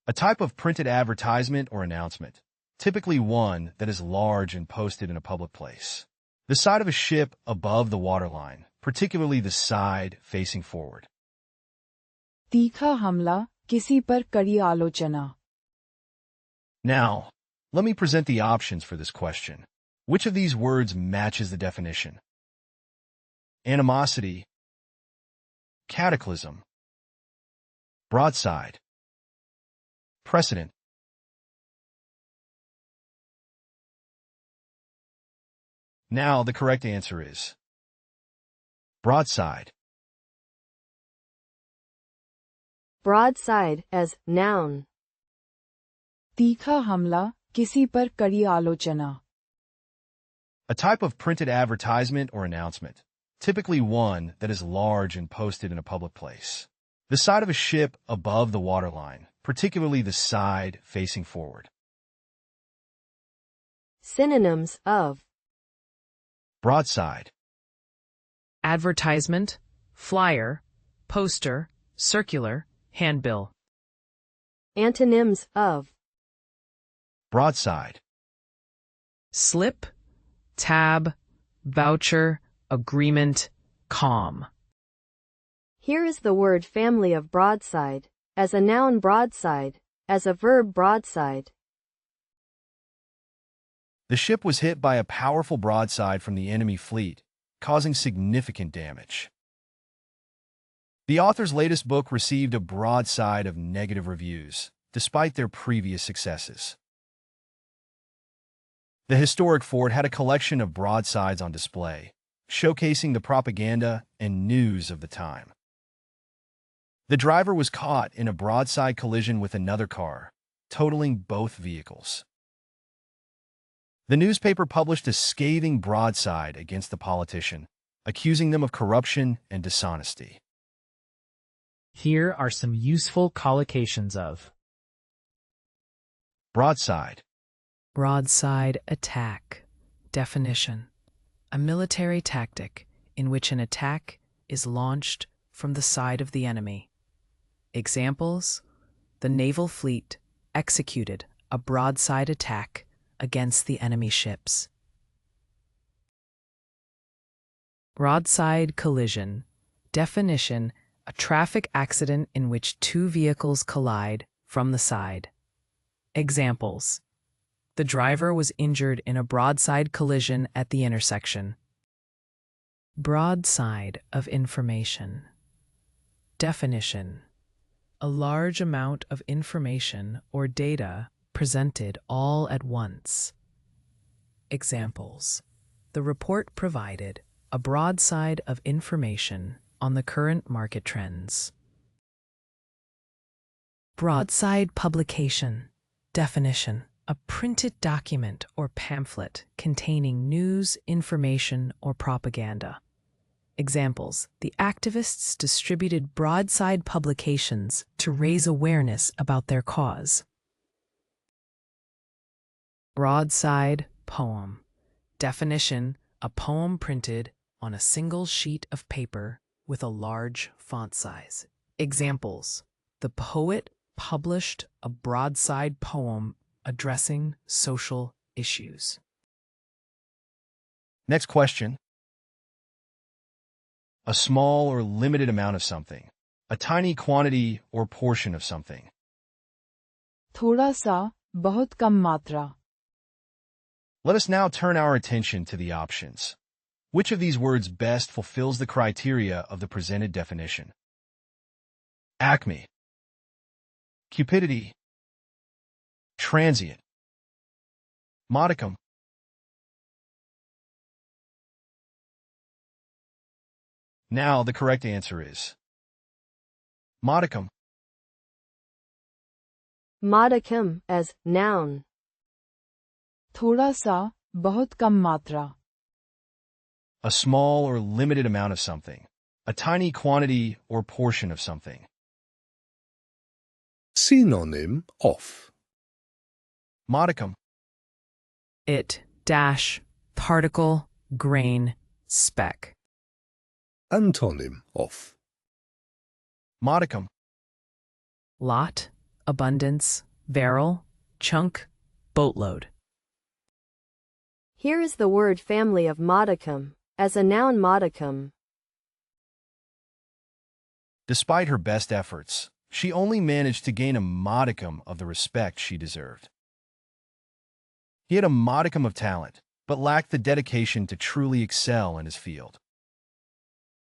A type of printed advertisement or announcement. typically one that is large and posted in a public place. The side of a ship above the waterline, particularly the side facing forward. तीखा हमला, किसी पर कड़ी आलोचना. Now, let me present the options for this question. Which of these words matches the definition? Animosity, cataclysm, broadside, precedent. Now, the correct answer is broadside. Broadside as noun. तीखा हमला, किसी पर कड़ी आलोचना. A type of printed advertisement or announcement, typically one that is large and posted in a public place. The side of a ship above the waterline, particularly the side facing forward. Synonyms of Broadside, Advertisement, flyer, poster, circular, handbill. antonyms of broadside, Slip, tab, voucher, agreement, calm. Here is the word family of broadside, as a noun broadside, as a verb broadside. The ship was hit by a powerful broadside from the enemy fleet, causing significant damage. The author's latest book received a broadside of negative reviews, despite their previous successes. The historic fort had a collection of broadsides on display, showcasing the propaganda and news of the time. The driver was caught in a broadside collision with another car, totaling both vehicles. The newspaper published a scathing broadside against the politician, accusing them of corruption and dishonesty. Here are some useful collocations of Broadside, Broadside attack. Definition: a military tactic in which an attack is launched from the side of the enemy. Examples: the naval fleet executed a broadside attack against the enemy ships. Broadside collision. Definition: a traffic accident in which two vehicles collide from the side. Examples: the driver was injured in a broadside collision at the intersection. Broadside of information. Definition: a large amount of information or data presented all at once. Examples: the report provided a broadside of information on the current market trends. Broadside publication. Definition: a printed document or pamphlet containing news, information, or propaganda. Examples: the activists distributed broadside publications to raise awareness about their cause. Broadside poem. Definition: a poem printed on a single sheet of paper with a large font size. Examples: the poet published a broadside poem addressing social issues. Next question. A small or limited amount of something. A tiny quantity or portion of something. थोड़ा सा, बहुत कम मात्रा. Let us now turn our attention to the options. Which of these words best fulfills the criteria of the presented definition? Acme, cupidity, transient, modicum. Now the correct answer is modicum. Modicum as noun. थोड़ा सा, बहुत कम मात्रा. A small or limited amount of something. A tiny quantity or portion of something. Synonym of Modicum. It, dash, particle, grain, speck. antonym of Modicum. Lot, abundance, barrel, chunk, boatload. Here is the word family of modicum, as a noun modicum. Despite her best efforts, she only managed to gain a modicum of the respect she deserved. He had a modicum of talent, but lacked the dedication to truly excel in his field.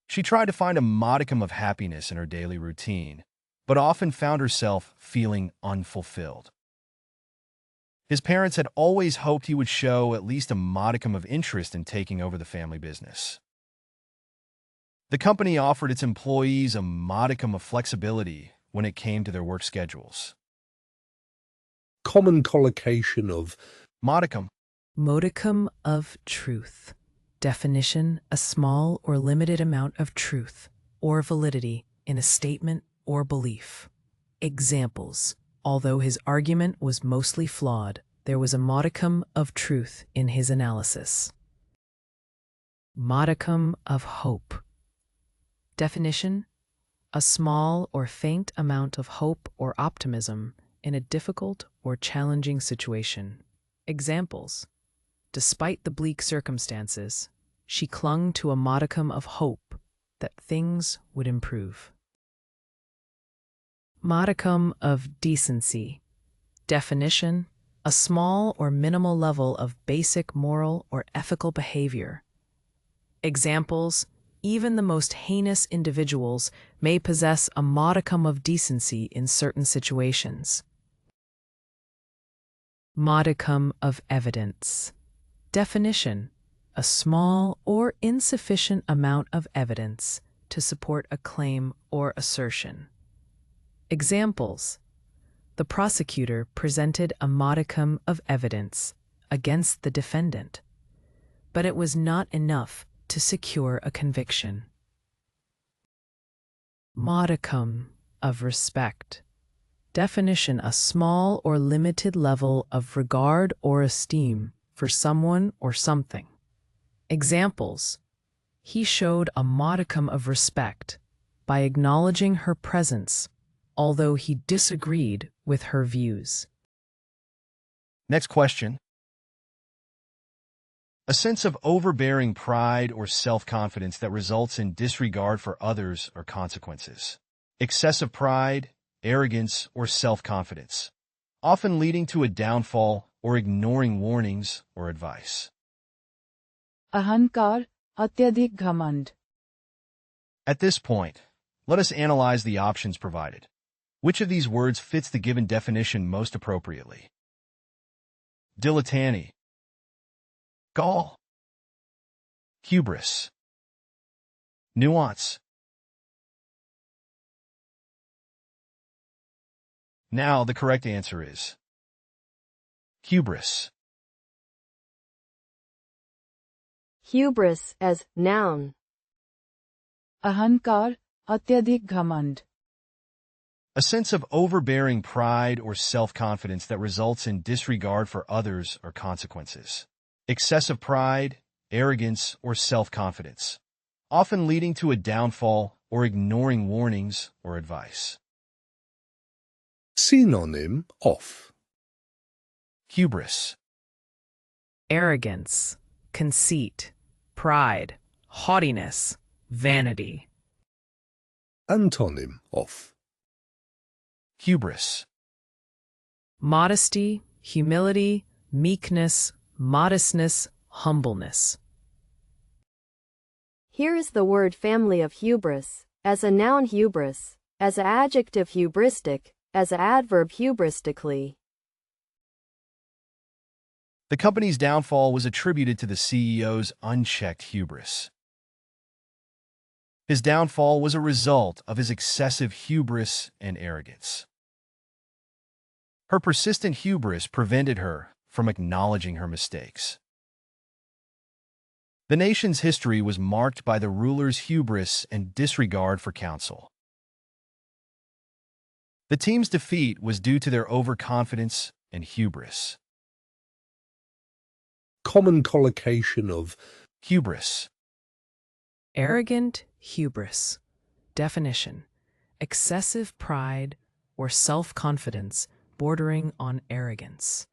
She tried to find a modicum of happiness in her daily routine, but often found herself feeling unfulfilled. His parents had always hoped he would show at least a modicum of interest in taking over the family business. The company offered its employees a modicum of flexibility when it came to their work schedules. Common collocation of Modicum. Modicum of truth. Definition: a small or limited amount of truth or validity in a statement or belief. Examples: although his argument was mostly flawed, there was a modicum of truth in his analysis. Modicum of hope. Definition: a small or faint amount of hope or optimism in a difficult or challenging situation. Examples: despite the bleak circumstances, she clung to a modicum of hope that things would improve. Modicum of decency. Definition: a small or minimal level of basic moral or ethical behavior. Examples: even the most heinous individuals may possess a modicum of decency in certain situations. Modicum of evidence. Definition: a small or insufficient amount of evidence to support a claim or assertion. Examples: the prosecutor presented a modicum of evidence against the defendant, but it was not enough to secure a conviction. Modicum of respect. Definition: a small or limited level of regard or esteem for someone or something. Examples: he showed a modicum of respect by acknowledging her presence, although he disagreed with her views. Next question. A sense of overbearing pride or self-confidence that results in disregard for others or consequences. Excessive pride, arrogance, or self-confidence, often leading to a downfall or ignoring warnings or advice. अहंकार, अत्यधिक घमंड. At this point, let us analyze the options provided. Which of these words fits the given definition most appropriately? Dilettante, gall, hubris, nuance. Now the correct answer is hubris. Hubris as noun. अहंकार, अत्यधिक घमंड. A sense of overbearing pride or self-confidence that results in disregard for others or consequences. Excessive pride, arrogance, or self-confidence, often leading to a downfall or ignoring warnings or advice. synonym of Hubris. Arrogance, conceit, pride, haughtiness, vanity. antonym of Hubris. Modesty, humility, meekness, modestness, humbleness. Here is the word family of hubris, as a noun hubris, as an adjective hubristic, as an adverb hubristically. The company's downfall was attributed to the CEO's unchecked hubris. His downfall was a result of his excessive hubris and arrogance. Her persistent hubris prevented her from acknowledging her mistakes. The nation's history was marked by the ruler's hubris and disregard for counsel. The team's defeat was due to their overconfidence and hubris. common collocation of Hubris. Arrogant hubris. Definition: excessive pride or self-confidence bordering on arrogance.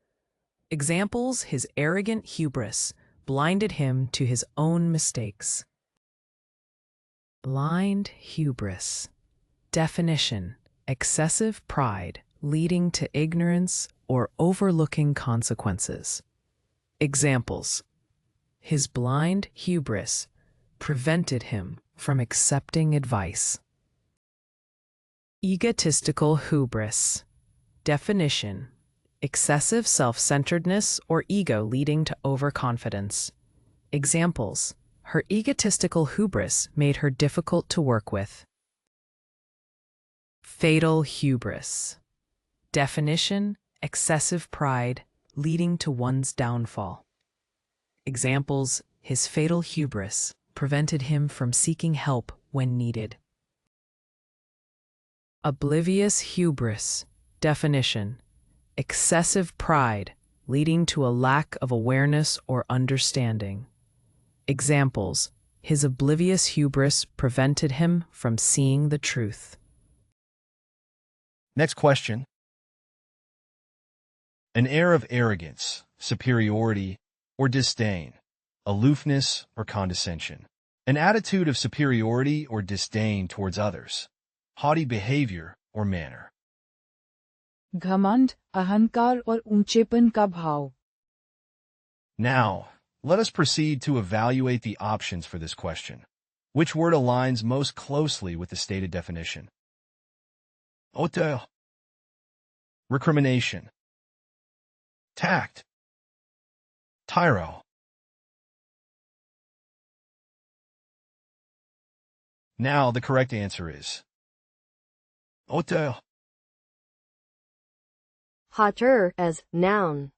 Examples: his arrogant hubris blinded him to his own mistakes. Blind hubris. Definition: excessive pride leading to ignorance or overlooking consequences. Examples: his blind hubris prevented him from accepting advice. Egotistical hubris. Definition: excessive self-centeredness or ego leading to overconfidence. Examples: her egotistical hubris made her difficult to work with. Fatal hubris. Definition: excessive pride leading to one's downfall. Examples: his fatal hubris prevented him from seeking help when needed. Oblivious hubris. Definition: excessive pride leading to a lack of awareness or understanding. Examples: his oblivious hubris prevented him from seeing the truth. Next question. An air of arrogance, superiority, or disdain, aloofness or condescension. An attitude of superiority or disdain towards others, haughty behavior or manner. घमंड, अहंकार और ऊंचेपन का भाव. Now, let us proceed to evaluate the options for this question. Which word aligns most closely with the stated definition? Hauteur. Recrimination. Tact. Tyro. Now, the correct answer is hauteur. Hauteur as noun.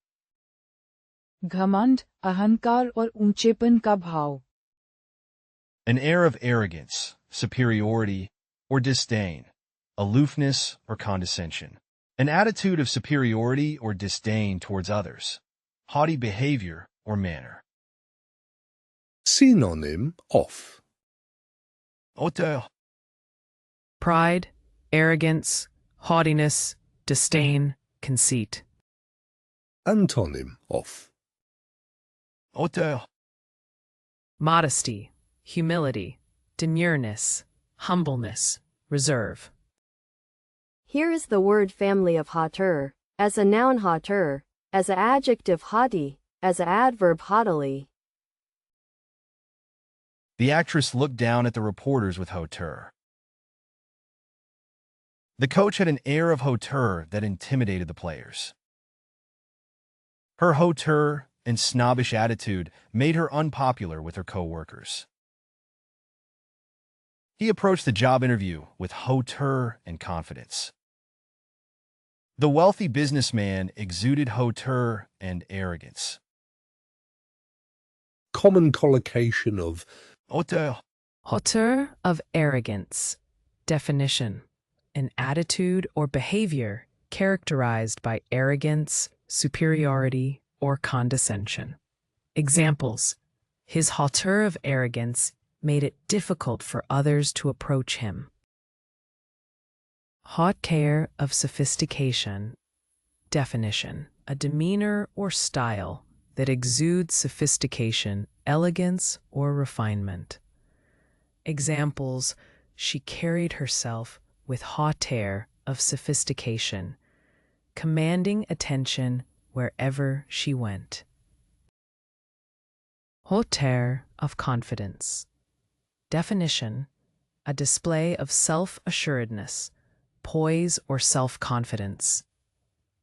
घमंड, अहंकार और ऊंचेपन का भाव. An air of arrogance, superiority, or disdain, aloofness or condescension. An attitude of superiority or disdain towards others, haughty behavior or manner. Synonym of Hauteur. Pride, arrogance, haughtiness, disdain, conceit. Antonym of Hauteur. Modesty, humility, demureness, humbleness, reserve. Here is the word family of hauteur, as a noun hauteur, as an adjective haughty, as an adverb haughtily. The actress looked down at the reporters with hauteur. The coach had an air of hauteur that intimidated the players. Her hauteur and snobbish attitude made her unpopular with her co-workers. He approached the job interview with hauteur and confidence. The wealthy businessman exuded hauteur and arrogance. common collocation of Hauteur. Hauteur of arrogance. Definition: an attitude or behavior characterized by arrogance, superiority, or condescension. Examples: his hauteur of arrogance made it difficult for others to approach him. Hauteur of sophistication. Definition: a demeanor or style that exudes sophistication, elegance, or refinement. Examples: she carried herself with hauteur of sophistication, commanding attention wherever she went. Hauteur of confidence. Definition: a display of self-assuredness, poise, or self-confidence.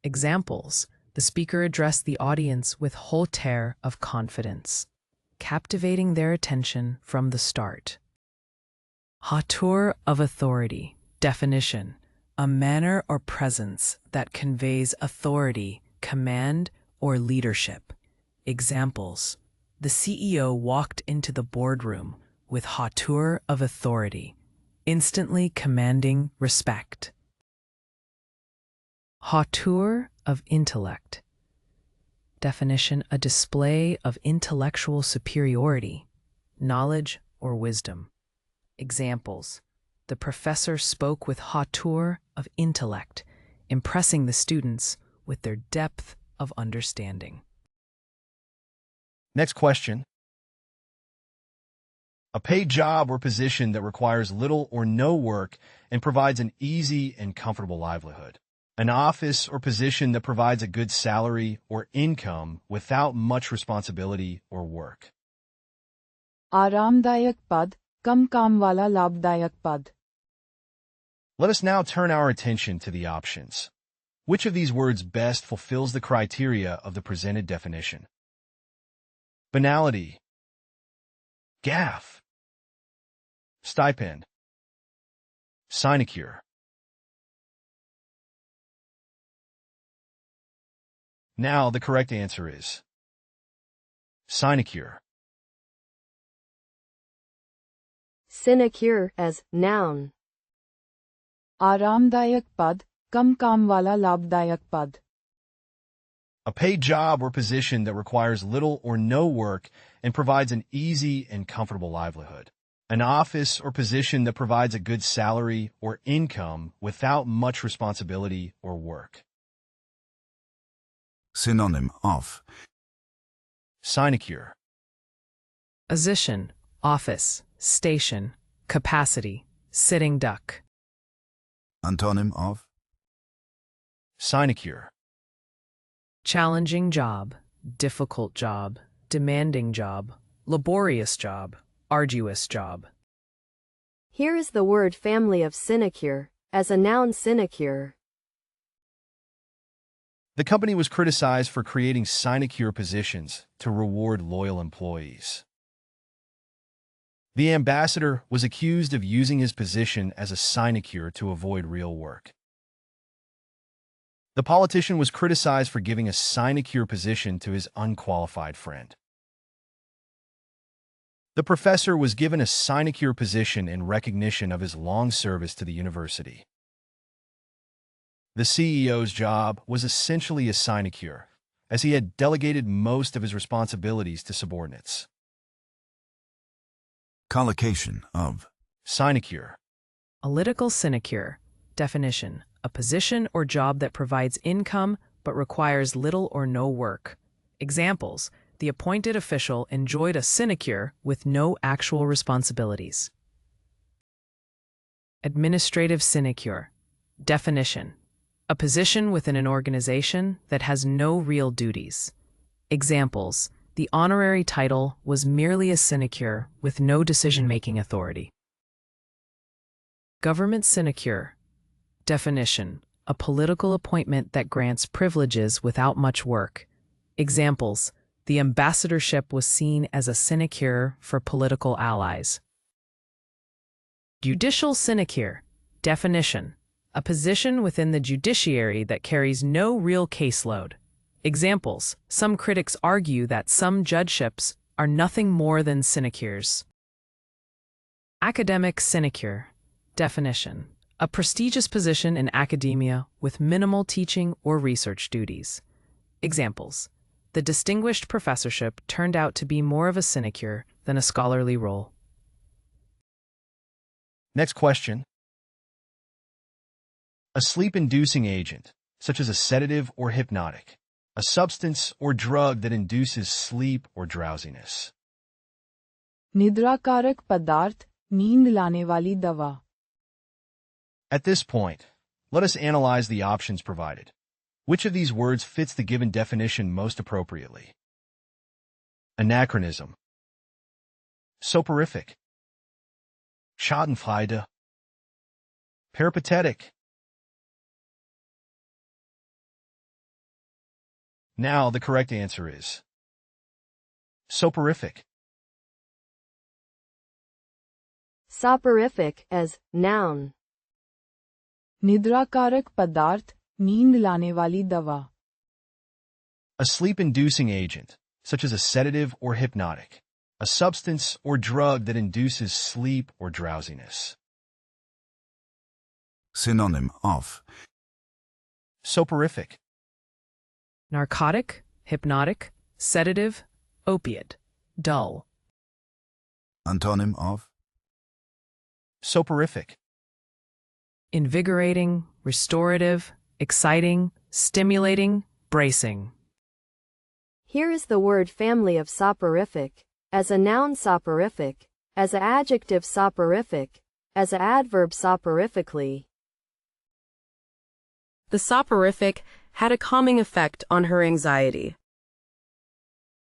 Examples: the speaker addressed the audience with hauteur of confidence, captivating their attention from the start. Hauteur of authority. Definition: a manner or presence that conveys authority, command, or leadership. Examples: the CEO walked into the boardroom with hauteur of authority, instantly commanding respect. Hauteur of intellect. Definition: a display of intellectual superiority, knowledge, or wisdom. Examples: the professor spoke with hauteur of intellect, impressing the students with their depth of understanding. Next question. A paid job or position that requires little or no work and provides an easy and comfortable livelihood. An office or position that provides a good salary or income without much responsibility or work. आरामदायक पद, कम काम वाला लाभदायक पद. Let us now turn our attention to the options. Which of these words best fulfills the criteria of the presented definition? Banality, gaffe, stipend, sinecure. Now the correct answer is sinecure. Sinecure as noun. आरामदायक पद, कम काम वाला लाभदायक पद. A paid job or position that requires little or no work and provides an easy and comfortable livelihood. An office or position that provides a good salary or income without much responsibility or work. Synonym of Sinecure. Position, office, station, capacity, sitting duck. Antonym of Sinecure. Challenging job, difficult job, demanding job, laborious job, arduous job. Here is the word family of sinecure, as a noun sinecure. The company was criticized for creating sinecure positions to reward loyal employees. The ambassador was accused of using his position as a sinecure to avoid real work. The politician was criticized for giving a sinecure position to his unqualified friend. The professor was given a sinecure position in recognition of his long service to the university. The CEO's job was essentially a sinecure, as he had delegated most of his responsibilities to subordinates. collocation of Sinecure. Political sinecure. Definition: a position or job that provides income but requires little or no work. Examples: the appointed official enjoyed a sinecure with no actual responsibilities. Administrative sinecure. Definition: a position within an organization that has no real duties. Examples: the honorary title was merely a sinecure with no decision-making authority. Government sinecure. Definition: a political appointment that grants privileges without much work. Examples: the ambassadorship was seen as a sinecure for political allies. Judicial sinecure. Definition: a position within the judiciary that carries no real caseload. Examples: some critics argue that some judgeships are nothing more than sinecures. Academic sinecure. Definition: a prestigious position in academia with minimal teaching or research duties. Examples: the distinguished professorship turned out to be more of a sinecure than a scholarly role. Next question. A sleep-inducing agent, such as a sedative or hypnotic. A substance or drug that induces sleep or drowsiness. निद्राकारक पदार्थ, नींद लाने वाली दवा. At this point, let us analyze the options provided. Which of these words fits the given definition most appropriately? Anachronism. Soporific. Schadenfreude. Peripatetic. Now the correct answer is soporific. Soporific as noun. निद्राकारक पदार्थ, नींद लाने वाली दवा. A sleep-inducing agent, such as a sedative or hypnotic. A substance or drug that induces sleep or drowsiness. synonym of Soporific. Narcotic, hypnotic, sedative, opiate, dull. antonym of Soporific. Invigorating, restorative, exciting, stimulating, bracing. Here is the word family of soporific, as a noun soporific, as a adjective soporific, as a adverb soporifically. The soporific had a calming effect on her anxiety.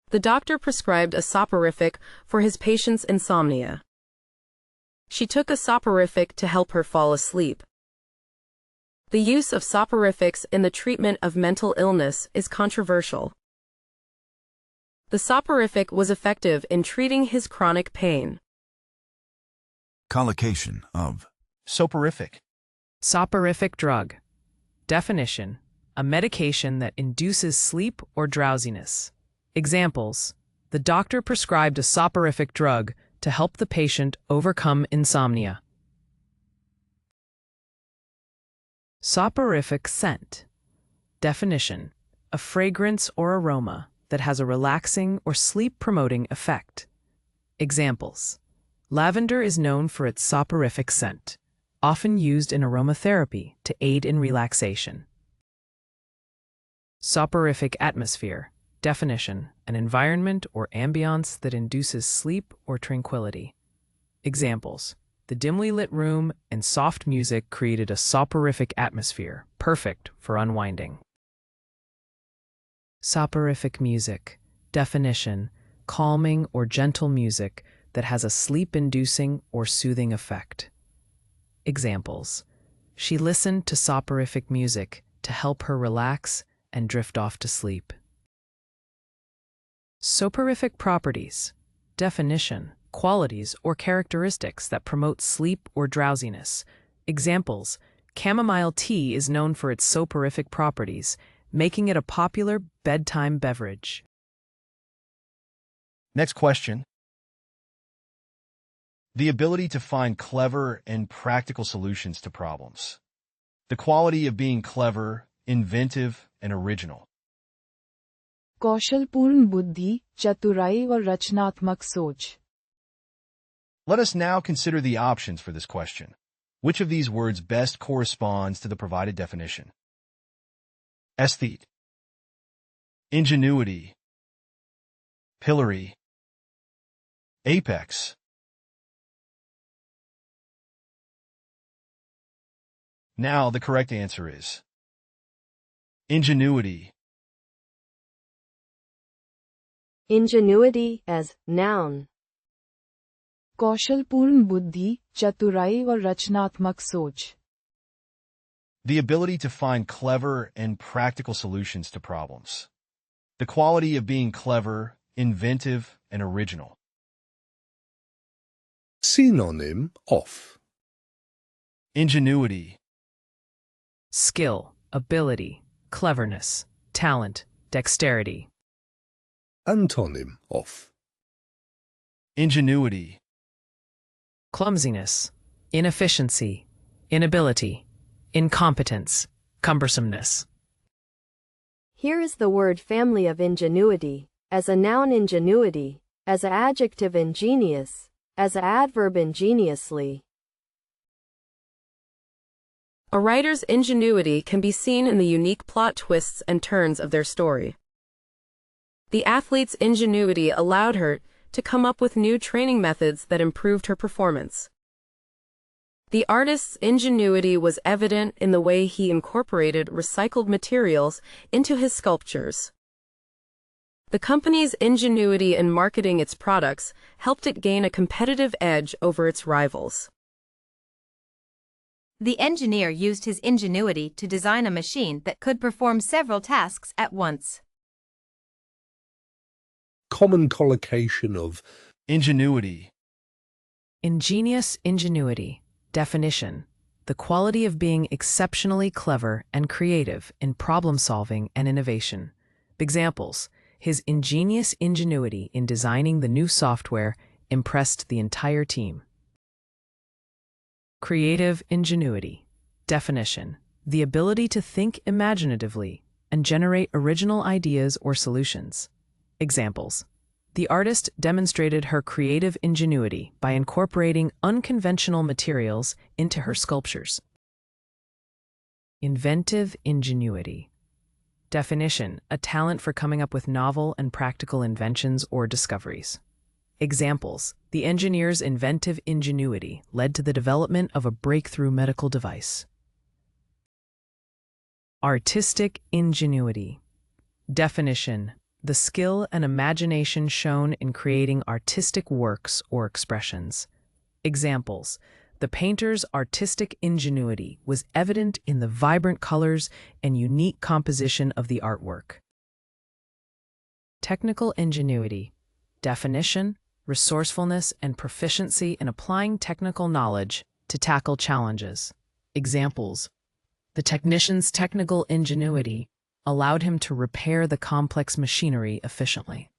The doctor prescribed a soporific for his patient's insomnia. She took a soporific to help her fall asleep. The use of soporifics in the treatment of mental illness is controversial. The soporific was effective in treating his chronic pain. Collocation of Soporific. Soporific drug. Definition: a medication that induces sleep or drowsiness. Examples: the doctor prescribed a soporific drug to help the patient overcome insomnia. Soporific scent. Definition: a fragrance or aroma that has a relaxing or sleep-promoting effect. Examples: lavender is known for its soporific scent, often used in aromatherapy to aid in relaxation. Soporific atmosphere. Definition: an environment or ambiance that induces sleep or tranquility. Examples: the dimly lit room and soft music created a soporific atmosphere, perfect for unwinding. Soporific music. Definition: calming or gentle music that has a sleep-inducing or soothing effect. Examples: she listened to soporific music to help her relax and drift off to sleep. Soporific properties. Definition: qualities or characteristics that promote sleep or drowsiness. Examples: chamomile tea is known for its soporific properties, making it a popular bedtime beverage. Next question. The ability to find clever and practical solutions to problems. The quality of being clever, inventive, and original. कौशलपूर्ण बुद्धि, चतुराई और रचनात्मक सोच. Let us now consider the options for this question. Which of these words best corresponds to the provided definition? Aesthete, ingenuity, pillory, apex. Now the correct answer is ingenuity. Ingenuity as noun. कौशलपूर्ण बुद्धि, चतुराई और रचनात्मक सोच. The ability to find clever and practical solutions to problems. The quality of being clever, inventive, and original. Synonym of Ingenuity, Skill, ability, cleverness, talent, dexterity. Antonym of ingenuity, Clumsiness, inefficiency, inability, incompetence, cumbersomeness. Here is the word family of ingenuity, as a noun ingenuity, as a adjective ingenious, as a adverb ingeniously. A writer's ingenuity can be seen in the unique plot twists and turns of their story. The athlete's ingenuity allowed her to come up with new training methods that improved her performance. The artist's ingenuity was evident in the way he incorporated recycled materials into his sculptures. The company's ingenuity in marketing its products helped it gain a competitive edge over its rivals. The engineer used his ingenuity to design a machine that could perform several tasks at once. common collocation of ingenuity, Ingenious ingenuity. Definition: the quality of being exceptionally clever and creative in problem-solving and innovation. Examples: his ingenious ingenuity in designing the new software impressed the entire team. Creative ingenuity. Definition: the ability to think imaginatively and generate original ideas or solutions. Examples: the artist demonstrated her creative ingenuity by incorporating unconventional materials into her sculptures. Inventive ingenuity. Definition: a talent for coming up with novel and practical inventions or discoveries. Examples: the engineer's inventive ingenuity led to the development of a breakthrough medical device. Artistic ingenuity. Definition: the skill and imagination shown in creating artistic works or expressions. Examples: the painter's artistic ingenuity was evident in the vibrant colors and unique composition of the artwork. Technical ingenuity. Definition: resourcefulness and proficiency in applying technical knowledge to tackle challenges. Examples: the technician's technical ingenuity allowed him to repair the complex machinery efficiently.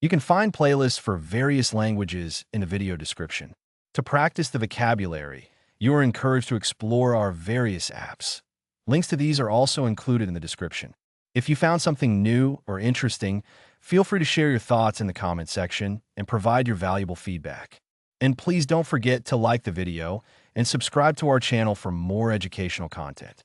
You can find playlists for various languages in the video description. To practice the vocabulary, you are encouraged to explore our various apps. Links to these are also included in the description. If you found something new or interesting, feel free to share your thoughts in the comment section and provide your valuable feedback. And please don't forget to like the video and subscribe to our channel for more educational content.